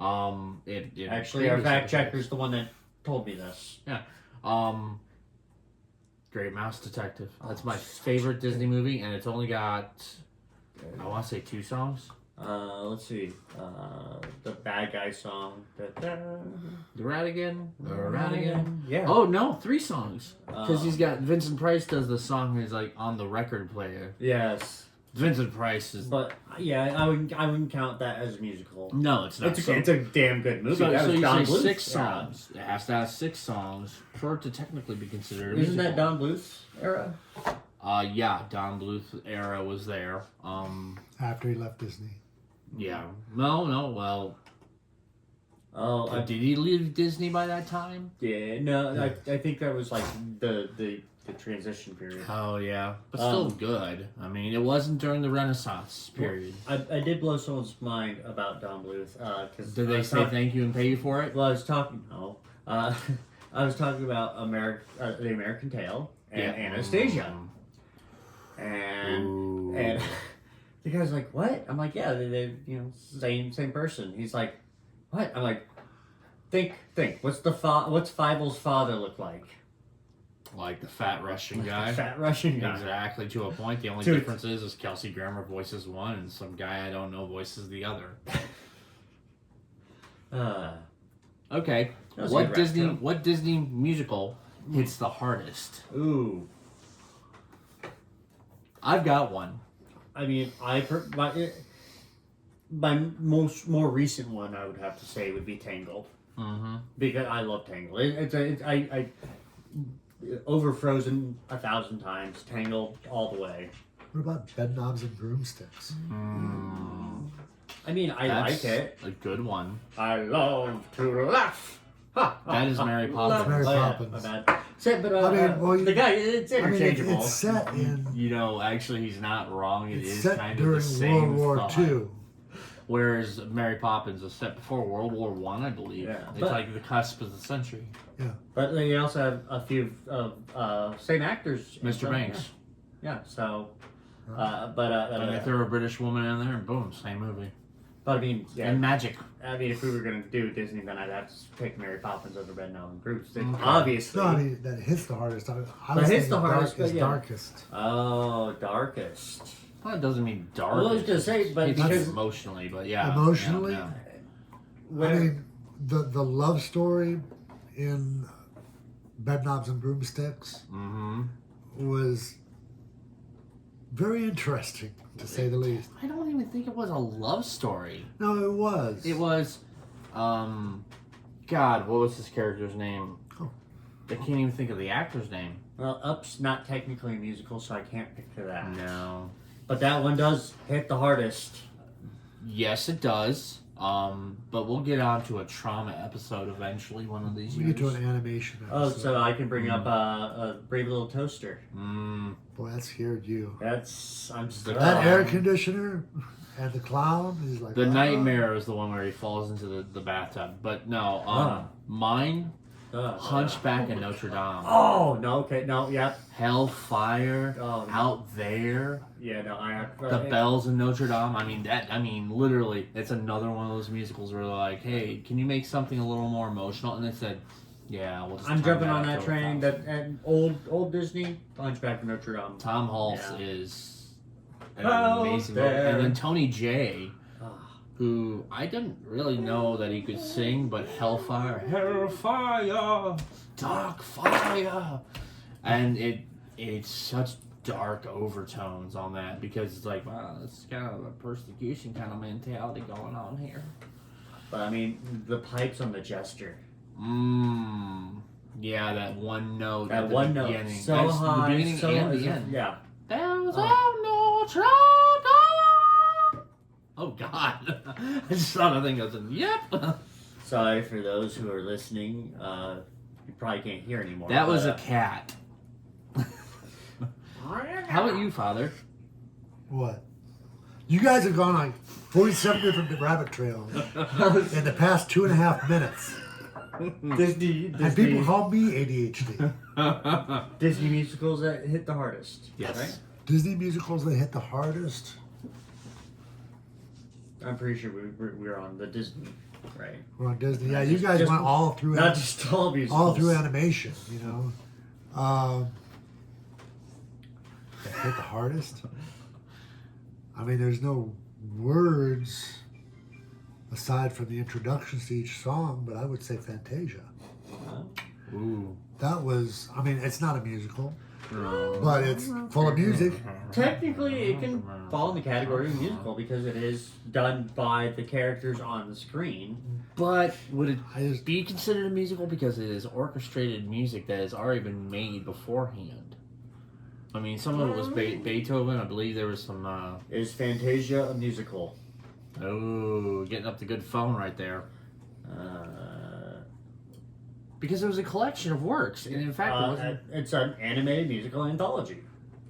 [SPEAKER 2] Actually, our fact checker's the one that told me this.
[SPEAKER 1] Great Mouse Detective. That's my favorite Disney movie, and it's only got, I want to say 2 songs.
[SPEAKER 2] Let's see. The bad guy song.
[SPEAKER 1] The Radigan. The Radigan.
[SPEAKER 2] Yeah.
[SPEAKER 1] Oh no, 3 songs. Because he's got Vincent Price does the song. He's like on the record player.
[SPEAKER 2] Yes.
[SPEAKER 1] Vincent Price is.
[SPEAKER 2] But yeah, I wouldn't count that as a musical.
[SPEAKER 1] No, it's not.
[SPEAKER 2] It's a damn good movie.
[SPEAKER 1] So you
[SPEAKER 2] Don
[SPEAKER 1] say
[SPEAKER 2] Bluth.
[SPEAKER 1] 6 songs. It has to have 6 songs for it to technically be considered a
[SPEAKER 2] Isn't that
[SPEAKER 1] musical.
[SPEAKER 2] Don Bluth's era?
[SPEAKER 1] Yeah, Don Bluth era was there.
[SPEAKER 3] After he left Disney.
[SPEAKER 1] Yeah. No, well.
[SPEAKER 2] Oh,
[SPEAKER 1] Did he leave Disney by that time?
[SPEAKER 2] yeah. No, I think that was like the transition period.
[SPEAKER 1] Oh, yeah. But still good. I mean, it wasn't during the Renaissance period.
[SPEAKER 2] I did blow someone's mind about Don Bluth. Cause
[SPEAKER 1] Did they say thank you and pay you for it?
[SPEAKER 2] Well, I was talking. No. I was talking about the American Tale and Anastasia. And the guy's like, "What?" I'm like, "Yeah, they same person." He's like, "What?" I'm like, "Think. What's Fievel's father look like?"
[SPEAKER 1] Like the fat Russian guy.
[SPEAKER 2] The fat Russian guy.
[SPEAKER 1] Exactly, to a point. The only difference is Kelsey Grammer voices one and some guy I don't know voices the other. Okay. What Disney musical hits the hardest?
[SPEAKER 2] Ooh.
[SPEAKER 1] I've got one.
[SPEAKER 2] I mean, my more recent one I would have to say would be Tangled.
[SPEAKER 1] Mm-hmm.
[SPEAKER 2] Because I love Tangled. I over Frozen 1,000 times. Tangled all the way.
[SPEAKER 3] What about Bedknobs and Broomsticks?
[SPEAKER 2] I mean, I like it.
[SPEAKER 1] A good one.
[SPEAKER 2] I love to laugh.
[SPEAKER 1] That is Mary Poppins.
[SPEAKER 3] Mary
[SPEAKER 2] Yeah,
[SPEAKER 3] Poppins.
[SPEAKER 2] my bad. But
[SPEAKER 3] I mean, well,
[SPEAKER 2] the guy, it's interchangeable.
[SPEAKER 3] it's set in.
[SPEAKER 1] You know, actually, he's not wrong. It
[SPEAKER 3] It's
[SPEAKER 1] is
[SPEAKER 3] set
[SPEAKER 1] kind of the
[SPEAKER 3] during
[SPEAKER 1] same
[SPEAKER 3] World War
[SPEAKER 1] thought.
[SPEAKER 3] II.
[SPEAKER 1] Whereas Mary Poppins was set before World War One, I believe.
[SPEAKER 2] Yeah.
[SPEAKER 1] It's
[SPEAKER 2] But-
[SPEAKER 1] like the cusp of the century.
[SPEAKER 2] But they also have a few same actors.
[SPEAKER 1] Mr. Banks.
[SPEAKER 2] Yeah. So,
[SPEAKER 1] And they throw a British woman in there, and boom, same movie.
[SPEAKER 2] but I mean, yeah.
[SPEAKER 1] And magic.
[SPEAKER 2] I mean, if we were gonna do Disney, then I'd have to pick Mary Poppins over Bedknobs and Broomsticks.
[SPEAKER 1] Okay.
[SPEAKER 2] Obviously.
[SPEAKER 3] No, I mean that hits the hardest. I
[SPEAKER 2] That
[SPEAKER 3] was
[SPEAKER 2] hits the
[SPEAKER 3] thinking
[SPEAKER 2] hardest, but yeah.
[SPEAKER 3] darkest.
[SPEAKER 2] Oh, darkest.
[SPEAKER 1] Well, it doesn't mean dark.
[SPEAKER 2] Well, I was gonna say, but
[SPEAKER 1] it's
[SPEAKER 2] because-
[SPEAKER 1] emotionally, but yeah.
[SPEAKER 3] Emotionally?
[SPEAKER 1] yeah.
[SPEAKER 3] I mean, the love story in Bedknobs and Broomsticks
[SPEAKER 1] Mm-hmm.
[SPEAKER 3] was very interesting, to say the least.
[SPEAKER 1] I don't even think it was a love story.
[SPEAKER 3] No, it was.
[SPEAKER 1] It was, God, what was his character's name?
[SPEAKER 3] Oh.
[SPEAKER 1] I can't even think of the actor's name.
[SPEAKER 2] Well, Up's not technically a musical, so I can't picture that.
[SPEAKER 1] No.
[SPEAKER 2] But that one does hit the hardest.
[SPEAKER 1] Yes, it does. But we'll get on to a trauma episode eventually one of these
[SPEAKER 3] We
[SPEAKER 1] years.
[SPEAKER 3] get to an animation
[SPEAKER 2] Oh,
[SPEAKER 3] episode.
[SPEAKER 2] so I can bring up a Brave Little Toaster.
[SPEAKER 3] Boy, that scared you.
[SPEAKER 2] I'm still.
[SPEAKER 3] That air conditioner and the clown is like
[SPEAKER 1] The
[SPEAKER 3] "Ah."
[SPEAKER 1] Nightmare is the one where he falls into the bathtub. But no, mine, Hunchback of Notre Dame.
[SPEAKER 2] Oh no! Okay, no, yep.
[SPEAKER 1] Hellfire,
[SPEAKER 2] Oh, no.
[SPEAKER 1] Out There,
[SPEAKER 2] Yeah, no, I have.
[SPEAKER 1] The Bells in Notre Dame. I mean, literally, it's another one of those musicals where they're like, hey, can you make something a little more emotional? And they said, yeah, we'll just
[SPEAKER 2] I'm
[SPEAKER 1] turn
[SPEAKER 2] jumping on
[SPEAKER 1] up
[SPEAKER 2] that
[SPEAKER 1] to a
[SPEAKER 2] train.
[SPEAKER 1] 1,000.
[SPEAKER 2] That old Disney Hunchback of Notre Dame.
[SPEAKER 1] Tom Hulce
[SPEAKER 2] Yeah.
[SPEAKER 1] is an
[SPEAKER 2] Out
[SPEAKER 1] amazing
[SPEAKER 2] there.
[SPEAKER 1] And then Tony J,
[SPEAKER 2] Ah.
[SPEAKER 1] who I didn't really know that he could sing, but Hellfire, Dark Fire, and it's such dark overtones on that because it's like, wow, it's kind of a persecution kind of mentality going on here.
[SPEAKER 2] But I mean, the pipes on the Jester.
[SPEAKER 1] Yeah, that one note.
[SPEAKER 2] That
[SPEAKER 1] at the
[SPEAKER 2] one note,
[SPEAKER 1] beginning.
[SPEAKER 2] so
[SPEAKER 1] That's
[SPEAKER 2] high,
[SPEAKER 1] the beginning
[SPEAKER 2] so
[SPEAKER 1] and the end.
[SPEAKER 2] Yeah.
[SPEAKER 1] Bells
[SPEAKER 2] Oh.
[SPEAKER 1] of Notre Dame. Oh God! I just saw the thing goes, yep.
[SPEAKER 2] Sorry for those who are listening. You probably can't hear anymore.
[SPEAKER 1] That was
[SPEAKER 2] but,
[SPEAKER 1] a cat. How about you, Father?
[SPEAKER 3] What? You guys have gone like 47 different rabbit trails in the past 2.5 minutes.
[SPEAKER 2] Disney,
[SPEAKER 3] And people call me ADHD.
[SPEAKER 2] Disney musicals that hit the hardest.
[SPEAKER 1] Yes.
[SPEAKER 2] Right?
[SPEAKER 3] Disney musicals that hit the hardest.
[SPEAKER 2] I'm pretty sure we're on the Disney, right?
[SPEAKER 3] We're on Disney. Yeah,
[SPEAKER 2] Not
[SPEAKER 3] you
[SPEAKER 2] just-
[SPEAKER 3] guys
[SPEAKER 2] just-
[SPEAKER 3] went all through
[SPEAKER 2] Not just all musicals.
[SPEAKER 3] all through animation, you know. That hit the hardest. I mean, there's no words aside from the introductions to each song, but I would say Fantasia.
[SPEAKER 1] Ooh.
[SPEAKER 3] That was, I mean, it's not a musical, but it's full of music.
[SPEAKER 2] Technically, it can fall in the category of musical because it is done by the characters on the screen.
[SPEAKER 1] But would it
[SPEAKER 3] I just,
[SPEAKER 1] be considered a musical because it is orchestrated music that has already been made beforehand? I mean, some of it was Beethoven. I believe there was some.
[SPEAKER 2] Is Fantasia a musical?
[SPEAKER 1] Oh, getting up the good phone right there. Because it was a collection of works, and in fact, it wasn't.
[SPEAKER 2] It's an animated musical anthology.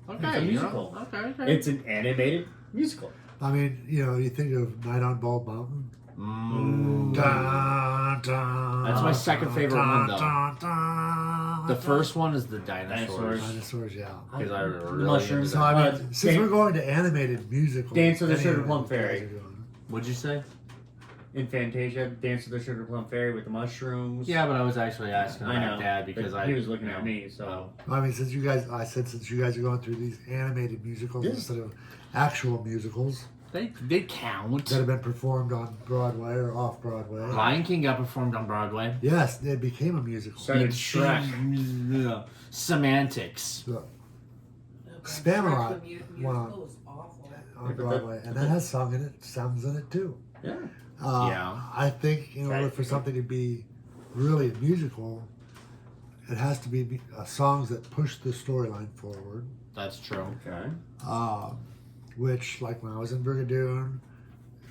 [SPEAKER 1] Okay,
[SPEAKER 2] it's a
[SPEAKER 1] you know,
[SPEAKER 2] musical.
[SPEAKER 1] Okay.
[SPEAKER 2] It's an animated musical.
[SPEAKER 3] I mean, you know, you think of Night on Bald Mountain.
[SPEAKER 1] Mm.
[SPEAKER 3] Dun, dun,
[SPEAKER 1] That's my second favorite one, though.
[SPEAKER 3] dun, dun,
[SPEAKER 1] The first one is the dinosaurs.
[SPEAKER 3] Dinosaurs, yeah.
[SPEAKER 1] Because I really
[SPEAKER 2] Mushrooms.
[SPEAKER 3] So I mean,
[SPEAKER 2] Uh,
[SPEAKER 3] since
[SPEAKER 2] Dan-
[SPEAKER 3] we're going to animated musicals,
[SPEAKER 2] Dance of the Sugar
[SPEAKER 3] anyway,
[SPEAKER 2] Plum
[SPEAKER 3] you guys
[SPEAKER 2] Fairy.
[SPEAKER 3] are doing-
[SPEAKER 1] What'd you say?
[SPEAKER 2] In Fantasia, Dance of the Sugar Plum Fairy with the mushrooms.
[SPEAKER 1] Yeah, but I was actually asking
[SPEAKER 2] I
[SPEAKER 1] about
[SPEAKER 2] know,
[SPEAKER 1] Dad because
[SPEAKER 2] but he was looking at me, so.
[SPEAKER 3] I mean, since you guys are going through these animated musicals
[SPEAKER 2] Yeah.
[SPEAKER 3] instead of actual musicals
[SPEAKER 1] they count.
[SPEAKER 3] that have been performed on Broadway or off Broadway.
[SPEAKER 1] Lion King got performed on Broadway.
[SPEAKER 3] Yes, it became a musical.
[SPEAKER 2] Started Shrek.
[SPEAKER 1] Semantics.
[SPEAKER 3] So, Spamalot went on Broadway, and that has songs in it too.
[SPEAKER 2] Yeah.
[SPEAKER 1] Yeah.
[SPEAKER 3] I think in order for something to be really a musical, it has to be songs that push the storyline forward.
[SPEAKER 1] That's true.
[SPEAKER 2] Okay.
[SPEAKER 3] Which, like when I was in Brigadoon,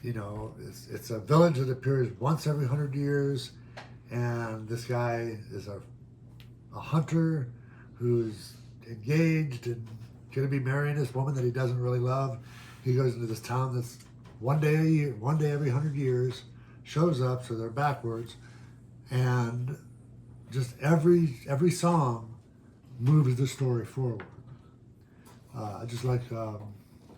[SPEAKER 3] you know, it's a village that appears once every 100 years, and this guy is a hunter who's engaged and going to be marrying this woman that he doesn't really love. He goes into this town that's one day every 100 years, shows up, so they're backwards, and just every song moves the story forward. Just like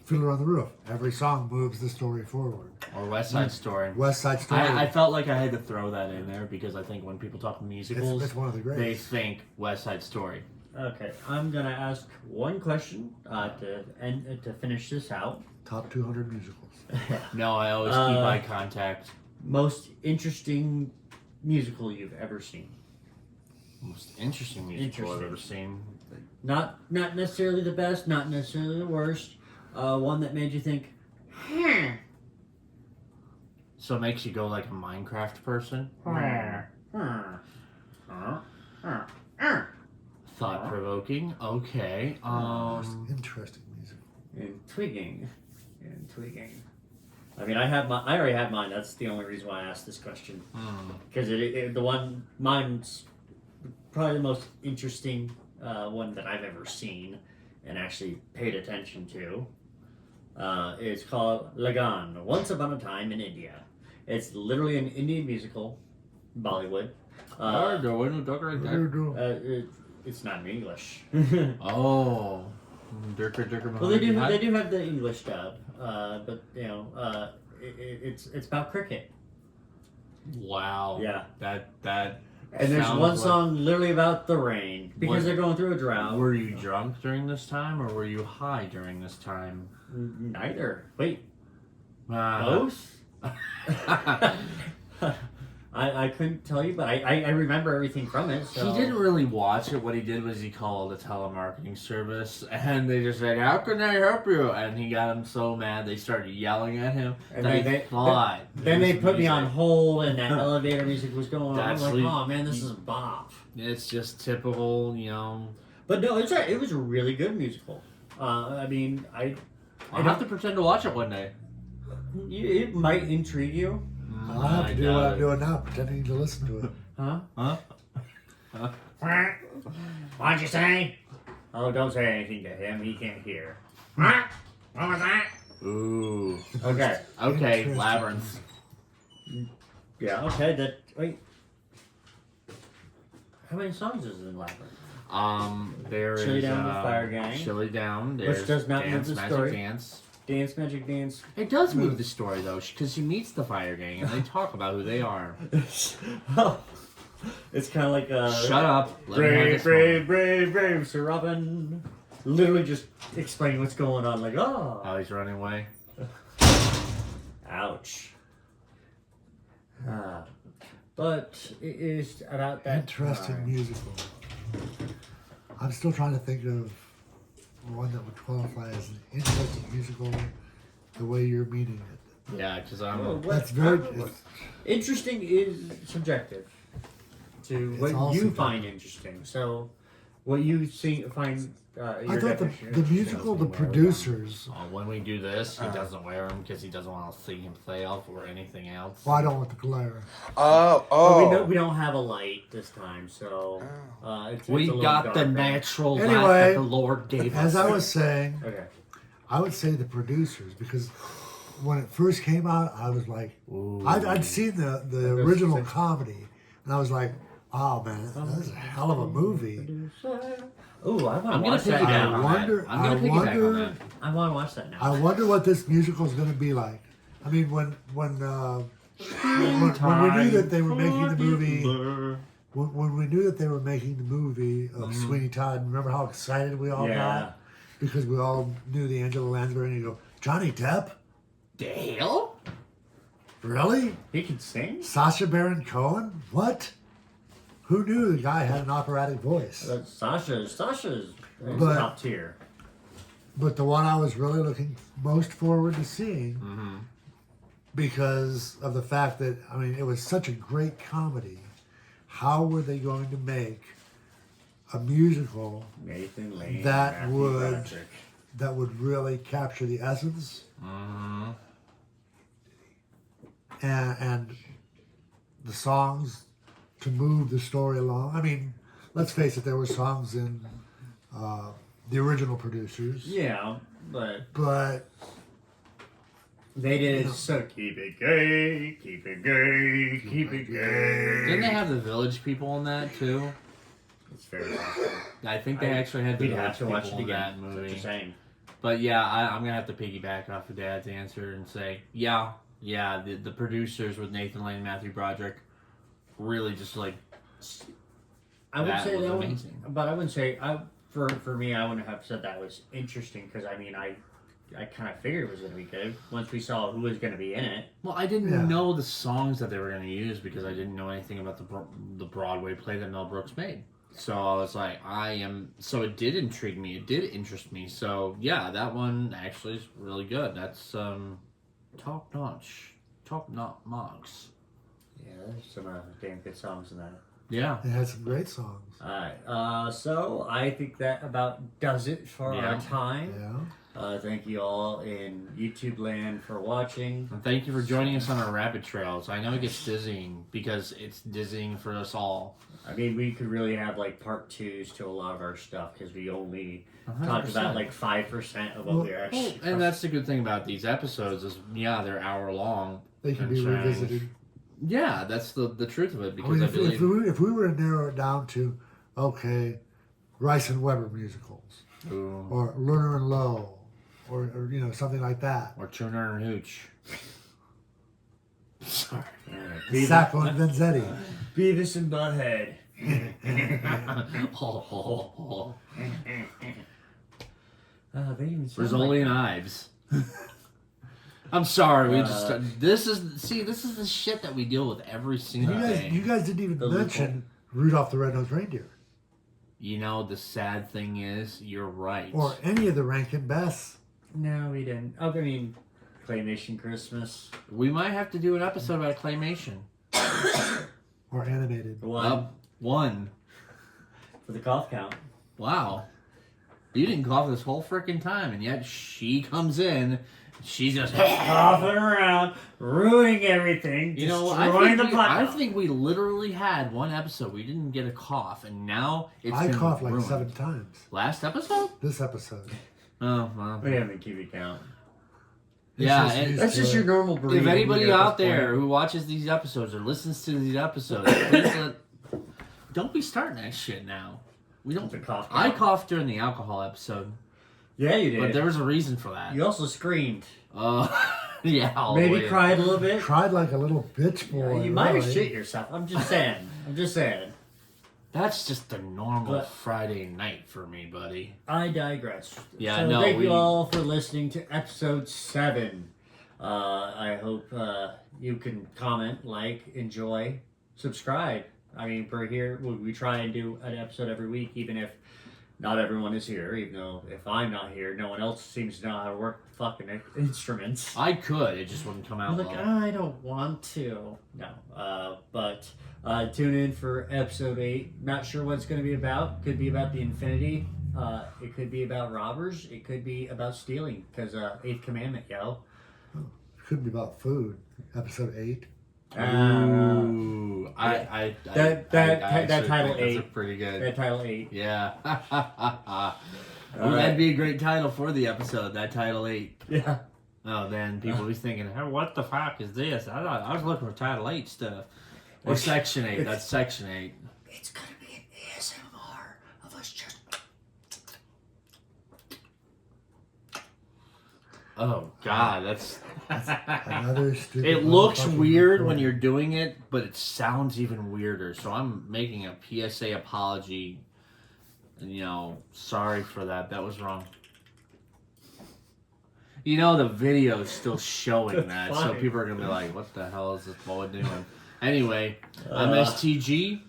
[SPEAKER 3] Fiddler on the Roof, every song moves the story forward.
[SPEAKER 1] Or West Side Story.
[SPEAKER 3] West Side Story,
[SPEAKER 1] I felt like I had to throw that in there because I think when people talk musicals,
[SPEAKER 3] it's one of the
[SPEAKER 1] they
[SPEAKER 3] greats.
[SPEAKER 1] think West Side Story.
[SPEAKER 2] Okay. I'm gonna ask one question to finish this out.
[SPEAKER 3] Top 200 musicals.
[SPEAKER 1] No, I always keep eye contact.
[SPEAKER 2] Most interesting musical you've ever seen.
[SPEAKER 1] Most interesting musical I've ever seen.
[SPEAKER 2] Not necessarily the best, not necessarily the worst. One that made you think,
[SPEAKER 1] So it makes you go like a Minecraft person. Thought provoking. Okay.
[SPEAKER 3] Interesting musical.
[SPEAKER 2] Intriguing. I mean, I already have mine. That's the only reason why I asked this question. Because mine's probably the most interesting one that I've ever seen and actually paid attention to. It's called Lagan, Once Upon a Time in India. It's literally an Indian musical, Bollywood. It's not in English.
[SPEAKER 1] Oh. Durka
[SPEAKER 2] Well, they do have the English dub, but you know, it's about cricket.
[SPEAKER 1] Wow.
[SPEAKER 2] Yeah.
[SPEAKER 1] That.
[SPEAKER 2] And there's
[SPEAKER 1] sounds
[SPEAKER 2] one
[SPEAKER 1] like-
[SPEAKER 2] song literally about the rain because they're going through a drought.
[SPEAKER 1] Were you drunk during this time or were you high during this time?
[SPEAKER 2] Neither. Wait,
[SPEAKER 1] Uh,
[SPEAKER 2] both? I couldn't tell you, but I remember everything from it. So.
[SPEAKER 1] He didn't really watch it. What he did was he called a telemarketing service, and they just said, "How can I help you?" And he got him so mad they started yelling at him.
[SPEAKER 2] And
[SPEAKER 1] that
[SPEAKER 2] they-
[SPEAKER 1] he thought.
[SPEAKER 2] Then they
[SPEAKER 1] this
[SPEAKER 2] put me on
[SPEAKER 1] music-
[SPEAKER 2] hold, and that elevator music was going on.
[SPEAKER 1] That's
[SPEAKER 2] I'm like,
[SPEAKER 1] le-
[SPEAKER 2] oh man, this is Bob.
[SPEAKER 1] It's just typical, you know.
[SPEAKER 2] But no, it was a really good musical. I mean,
[SPEAKER 1] I'll have to pretend to watch it one day.
[SPEAKER 2] it might intrigue you.
[SPEAKER 3] I'll have to do what I'm doing now, pretending to listen to it.
[SPEAKER 2] Huh? What'd you say? Oh, don't say anything to him. He can't hear. What was that?
[SPEAKER 1] Ooh.
[SPEAKER 2] Okay.
[SPEAKER 1] Okay,
[SPEAKER 3] Interesting.
[SPEAKER 1] Labyrinth.
[SPEAKER 2] Yeah, okay, wait. How many songs is in Labyrinth?
[SPEAKER 1] There
[SPEAKER 2] Chili
[SPEAKER 1] is,
[SPEAKER 2] Down with Fire Gang.
[SPEAKER 1] Chili Down. There's
[SPEAKER 2] does not
[SPEAKER 1] Dance
[SPEAKER 2] move the
[SPEAKER 1] Magic
[SPEAKER 2] story.
[SPEAKER 1] Dance.
[SPEAKER 2] Dance, Magic Dance.
[SPEAKER 1] It does move the story though, because she meets the Fire Gang and they talk about who they are.
[SPEAKER 2] Oh, it's kind of like
[SPEAKER 1] Shut up. Let me have
[SPEAKER 2] brave,
[SPEAKER 1] this
[SPEAKER 2] brave, brave, brave, Sir Robin. Literally just explaining what's going on, like, oh.
[SPEAKER 1] Oh, he's running away.
[SPEAKER 2] Ouch. But it is about that
[SPEAKER 3] Interesting
[SPEAKER 2] time.
[SPEAKER 3] musical. I'm still trying to think of one that would qualify as an interesting musical the way you're meaning it.
[SPEAKER 1] Yeah, because I'm.
[SPEAKER 2] Oh, what-
[SPEAKER 3] That's very.
[SPEAKER 2] Interesting is subjective to
[SPEAKER 3] It's
[SPEAKER 2] what
[SPEAKER 3] all
[SPEAKER 2] you
[SPEAKER 3] subjective.
[SPEAKER 2] find interesting. So, what you find.
[SPEAKER 3] I
[SPEAKER 2] Your
[SPEAKER 3] thought
[SPEAKER 2] definition
[SPEAKER 3] the
[SPEAKER 2] of
[SPEAKER 3] musical, the
[SPEAKER 2] interesting,
[SPEAKER 3] producers.
[SPEAKER 1] When we do this, he doesn't wear them because he doesn't want to see him play off or anything else.
[SPEAKER 3] Well, I don't want the glare.
[SPEAKER 2] Well, we don't have a light this time, so it's a
[SPEAKER 1] We
[SPEAKER 2] little
[SPEAKER 1] got the
[SPEAKER 2] darker.
[SPEAKER 1] natural light
[SPEAKER 3] Anyway,
[SPEAKER 1] that the Lord gave us.
[SPEAKER 3] As I was saying,
[SPEAKER 2] Okay.
[SPEAKER 3] I would say the producers because when it first came out, I was like, I'd seen the original comedy, and I was like, oh man, that's a hell of a movie.
[SPEAKER 2] Ooh, I want
[SPEAKER 1] I'm
[SPEAKER 2] to
[SPEAKER 1] gonna
[SPEAKER 2] watch that.
[SPEAKER 1] piggyback
[SPEAKER 3] I
[SPEAKER 1] on
[SPEAKER 3] wonder-
[SPEAKER 1] that. I'm gonna
[SPEAKER 3] I
[SPEAKER 1] piggyback on
[SPEAKER 3] wonder-
[SPEAKER 1] that.
[SPEAKER 2] I want to watch that now.
[SPEAKER 3] I wonder what this musical is going to be like. I mean, when we knew that they were making the movie, when we knew that they were making the movie of Sweeney Todd, remember how excited we all
[SPEAKER 2] Yeah.
[SPEAKER 3] got because we all knew the Angela Lansbury, and you go, Johnny Depp,
[SPEAKER 1] The hell?
[SPEAKER 3] really?
[SPEAKER 2] He can sing?
[SPEAKER 3] Sacha Baron Cohen, what? Who knew the guy had an operatic voice?
[SPEAKER 2] Sasha's
[SPEAKER 3] But-
[SPEAKER 2] top tier.
[SPEAKER 3] But the one I was really looking most forward to seeing because of the fact that, I mean, it was such a great comedy. How were they going to make a musical
[SPEAKER 2] Nathan Lane.
[SPEAKER 3] That
[SPEAKER 2] Matthew
[SPEAKER 3] would-
[SPEAKER 2] Broderick.
[SPEAKER 3] that would really capture the essence and the songs to move the story along? I mean, let's face it, there were songs in the original producers,
[SPEAKER 2] Yeah, but
[SPEAKER 3] but
[SPEAKER 2] they did so keep it gay, keep it gay, keep it gay.
[SPEAKER 1] Didn't they have the Village people in that too?
[SPEAKER 2] It's very awesome.
[SPEAKER 1] I think they actually had the
[SPEAKER 2] We'd
[SPEAKER 1] Village
[SPEAKER 2] have to watch
[SPEAKER 1] people
[SPEAKER 2] it
[SPEAKER 1] in
[SPEAKER 2] again.
[SPEAKER 1] that
[SPEAKER 2] That's what
[SPEAKER 1] movie.
[SPEAKER 2] you're saying.
[SPEAKER 1] But yeah, I'm gonna have to piggyback off of Dad's answer and say, yeah, the producers with Nathan Lane and Matthew Broderick really just like
[SPEAKER 2] I would
[SPEAKER 1] That
[SPEAKER 2] say
[SPEAKER 1] was
[SPEAKER 2] that one,
[SPEAKER 1] amazing.
[SPEAKER 2] but I wouldn't say for me. I wouldn't have said that was interesting because I mean I kind of figured it was going to be good once we saw who was going to be in it.
[SPEAKER 1] well, I didn't
[SPEAKER 3] Yeah.
[SPEAKER 1] know the songs that they were gonna use because I didn't know anything about the Broadway play that Mel Brooks made. So I was like, so it did intrigue me. It did interest me. So yeah, that one actually is really good. That's top notch marks.
[SPEAKER 2] Yeah, there's some damn good songs in that.
[SPEAKER 1] Yeah.
[SPEAKER 3] it had some great songs.
[SPEAKER 2] Alright, so I think that about does it for
[SPEAKER 1] Yeah.
[SPEAKER 2] our time.
[SPEAKER 3] Yeah.
[SPEAKER 2] Thank you all in YouTube land for watching.
[SPEAKER 1] And thank you for joining us on our rabbit trails. I know it gets dizzying because it's dizzying for us all.
[SPEAKER 2] I mean, we could really have like part twos to a lot of our stuff because we only talked
[SPEAKER 1] 100%.
[SPEAKER 2] about like 5% of what we're
[SPEAKER 1] Well,
[SPEAKER 2] actually.
[SPEAKER 1] and that's the good thing about these episodes is, yeah, they're hour long.
[SPEAKER 3] They can
[SPEAKER 1] and
[SPEAKER 3] be
[SPEAKER 1] change.
[SPEAKER 3] revisited.
[SPEAKER 1] Yeah, that's the truth of it
[SPEAKER 3] I
[SPEAKER 1] because
[SPEAKER 3] mean,
[SPEAKER 1] I
[SPEAKER 3] if
[SPEAKER 1] believe.
[SPEAKER 3] we were to narrow it down to, okay, Rice and Weber musicals,
[SPEAKER 1] Ooh.
[SPEAKER 3] or Lerner and Lowe, or something like that.
[SPEAKER 1] Or Tuner and Hooch. Sorry.
[SPEAKER 3] Sacco and Vanzetti.
[SPEAKER 2] Beavis and Butthead. They even sound
[SPEAKER 1] Rizzoli and Ives. I'm sorry, we
[SPEAKER 2] Uh,
[SPEAKER 1] just this is the shit that we deal with every single day.
[SPEAKER 3] You guys didn't even
[SPEAKER 2] The
[SPEAKER 3] mention Rudolph the Red-Nosed Reindeer,
[SPEAKER 1] You know, the sad thing is, you're right.
[SPEAKER 3] or any of the Rankin Bass.
[SPEAKER 2] No, we didn't. Oh, I mean, Claymation Christmas.
[SPEAKER 1] We might have to do an episode about claymation.
[SPEAKER 3] Or animated.
[SPEAKER 2] One
[SPEAKER 1] One.
[SPEAKER 2] for the cough count.
[SPEAKER 1] Wow. You didn't cough this whole freaking time, and yet she comes in. She's just
[SPEAKER 2] Coughing around, ruining everything,
[SPEAKER 1] You know,
[SPEAKER 2] destroying the
[SPEAKER 1] I
[SPEAKER 2] pot.
[SPEAKER 1] think we literally had one episode we didn't get a cough, and now it's
[SPEAKER 3] I
[SPEAKER 1] been
[SPEAKER 3] coughed like
[SPEAKER 1] ruined.
[SPEAKER 3] 7 times
[SPEAKER 1] Last episode?
[SPEAKER 3] this episode.
[SPEAKER 1] Oh, well.
[SPEAKER 2] We haven't keep it count.
[SPEAKER 1] Yeah,
[SPEAKER 3] just
[SPEAKER 1] and
[SPEAKER 3] used
[SPEAKER 2] That's
[SPEAKER 3] to
[SPEAKER 2] just
[SPEAKER 3] it.
[SPEAKER 2] your normal breathing.
[SPEAKER 1] if anybody
[SPEAKER 2] at
[SPEAKER 1] out
[SPEAKER 2] this
[SPEAKER 1] there
[SPEAKER 2] point.
[SPEAKER 1] who watches these episodes or listens to these episodes, please don't be starting that shit now. We don't.
[SPEAKER 2] It's a cough
[SPEAKER 1] I
[SPEAKER 2] count.
[SPEAKER 1] coughed during the alcohol episode,
[SPEAKER 2] Yeah, you did.
[SPEAKER 1] but there was a reason for that.
[SPEAKER 2] You also screamed.
[SPEAKER 1] Yeah, all the
[SPEAKER 2] Maybe
[SPEAKER 1] way.
[SPEAKER 2] cried a little bit.
[SPEAKER 3] Cried like a little bitch boy.
[SPEAKER 2] You might have
[SPEAKER 3] really.
[SPEAKER 2] shit yourself. I'm just saying. I'm just saying.
[SPEAKER 1] That's just a normal
[SPEAKER 2] But-
[SPEAKER 1] Friday night for me, buddy.
[SPEAKER 2] I digress.
[SPEAKER 1] Yeah,
[SPEAKER 2] so
[SPEAKER 1] no,
[SPEAKER 2] thank
[SPEAKER 1] we-
[SPEAKER 2] you all for listening to episode 7. I hope you can comment, like, enjoy, subscribe. I mean, we're here. We try and do an episode every week, even if not everyone is here. Even though if I'm not here, no one else seems to know how to work fucking instruments.
[SPEAKER 1] I could, it just wouldn't come out
[SPEAKER 2] I'm like,
[SPEAKER 1] well.
[SPEAKER 2] I don't want to. No. But tune in for episode 8. Not sure what it's going to be about. Could be about the Infinity. It could be about robbers. It could be about stealing. Because 8th Commandment, yo.
[SPEAKER 3] Could be about food. Episode 8.
[SPEAKER 1] Ooh, I
[SPEAKER 2] That
[SPEAKER 1] actually
[SPEAKER 2] title
[SPEAKER 1] think that's
[SPEAKER 2] 8.
[SPEAKER 1] a pretty good.
[SPEAKER 2] That title 8.
[SPEAKER 1] Yeah.
[SPEAKER 2] All
[SPEAKER 1] That'd
[SPEAKER 2] right.
[SPEAKER 1] be a great title for the episode, that title 8.
[SPEAKER 2] Yeah.
[SPEAKER 1] Oh, then people will be thinking, hey, what the fuck is this? I was looking for title 8 stuff. Or
[SPEAKER 2] It's-
[SPEAKER 1] section 8.
[SPEAKER 2] it's-
[SPEAKER 1] That's section 8.
[SPEAKER 2] It's going to be an ASMR of us just.
[SPEAKER 1] Oh, God. That's.
[SPEAKER 3] Another stupid.
[SPEAKER 1] It looks
[SPEAKER 3] motherfucking
[SPEAKER 1] weird when
[SPEAKER 3] recording.
[SPEAKER 1] you're doing it, but it sounds even weirder. So I'm making a PSA apology. And, sorry for that. That was wrong. The video's still showing that,
[SPEAKER 2] That's
[SPEAKER 1] so
[SPEAKER 2] fine.
[SPEAKER 1] people are gonna be like, "What the hell is this boy doing?" Anyway, I'm
[SPEAKER 2] Uh,
[SPEAKER 1] STG.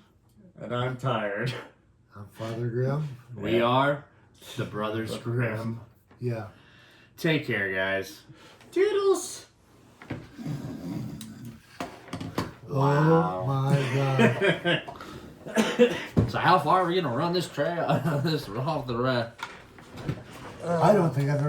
[SPEAKER 2] And I'm tired.
[SPEAKER 3] I'm Father Grimm.
[SPEAKER 1] We are the Brothers Grimm.
[SPEAKER 3] Yeah.
[SPEAKER 1] Take care, guys.
[SPEAKER 2] Toodles!
[SPEAKER 3] Oh my God.
[SPEAKER 1] So, how far are we gonna run this trail? This off the rest?
[SPEAKER 3] I don't think I've ever.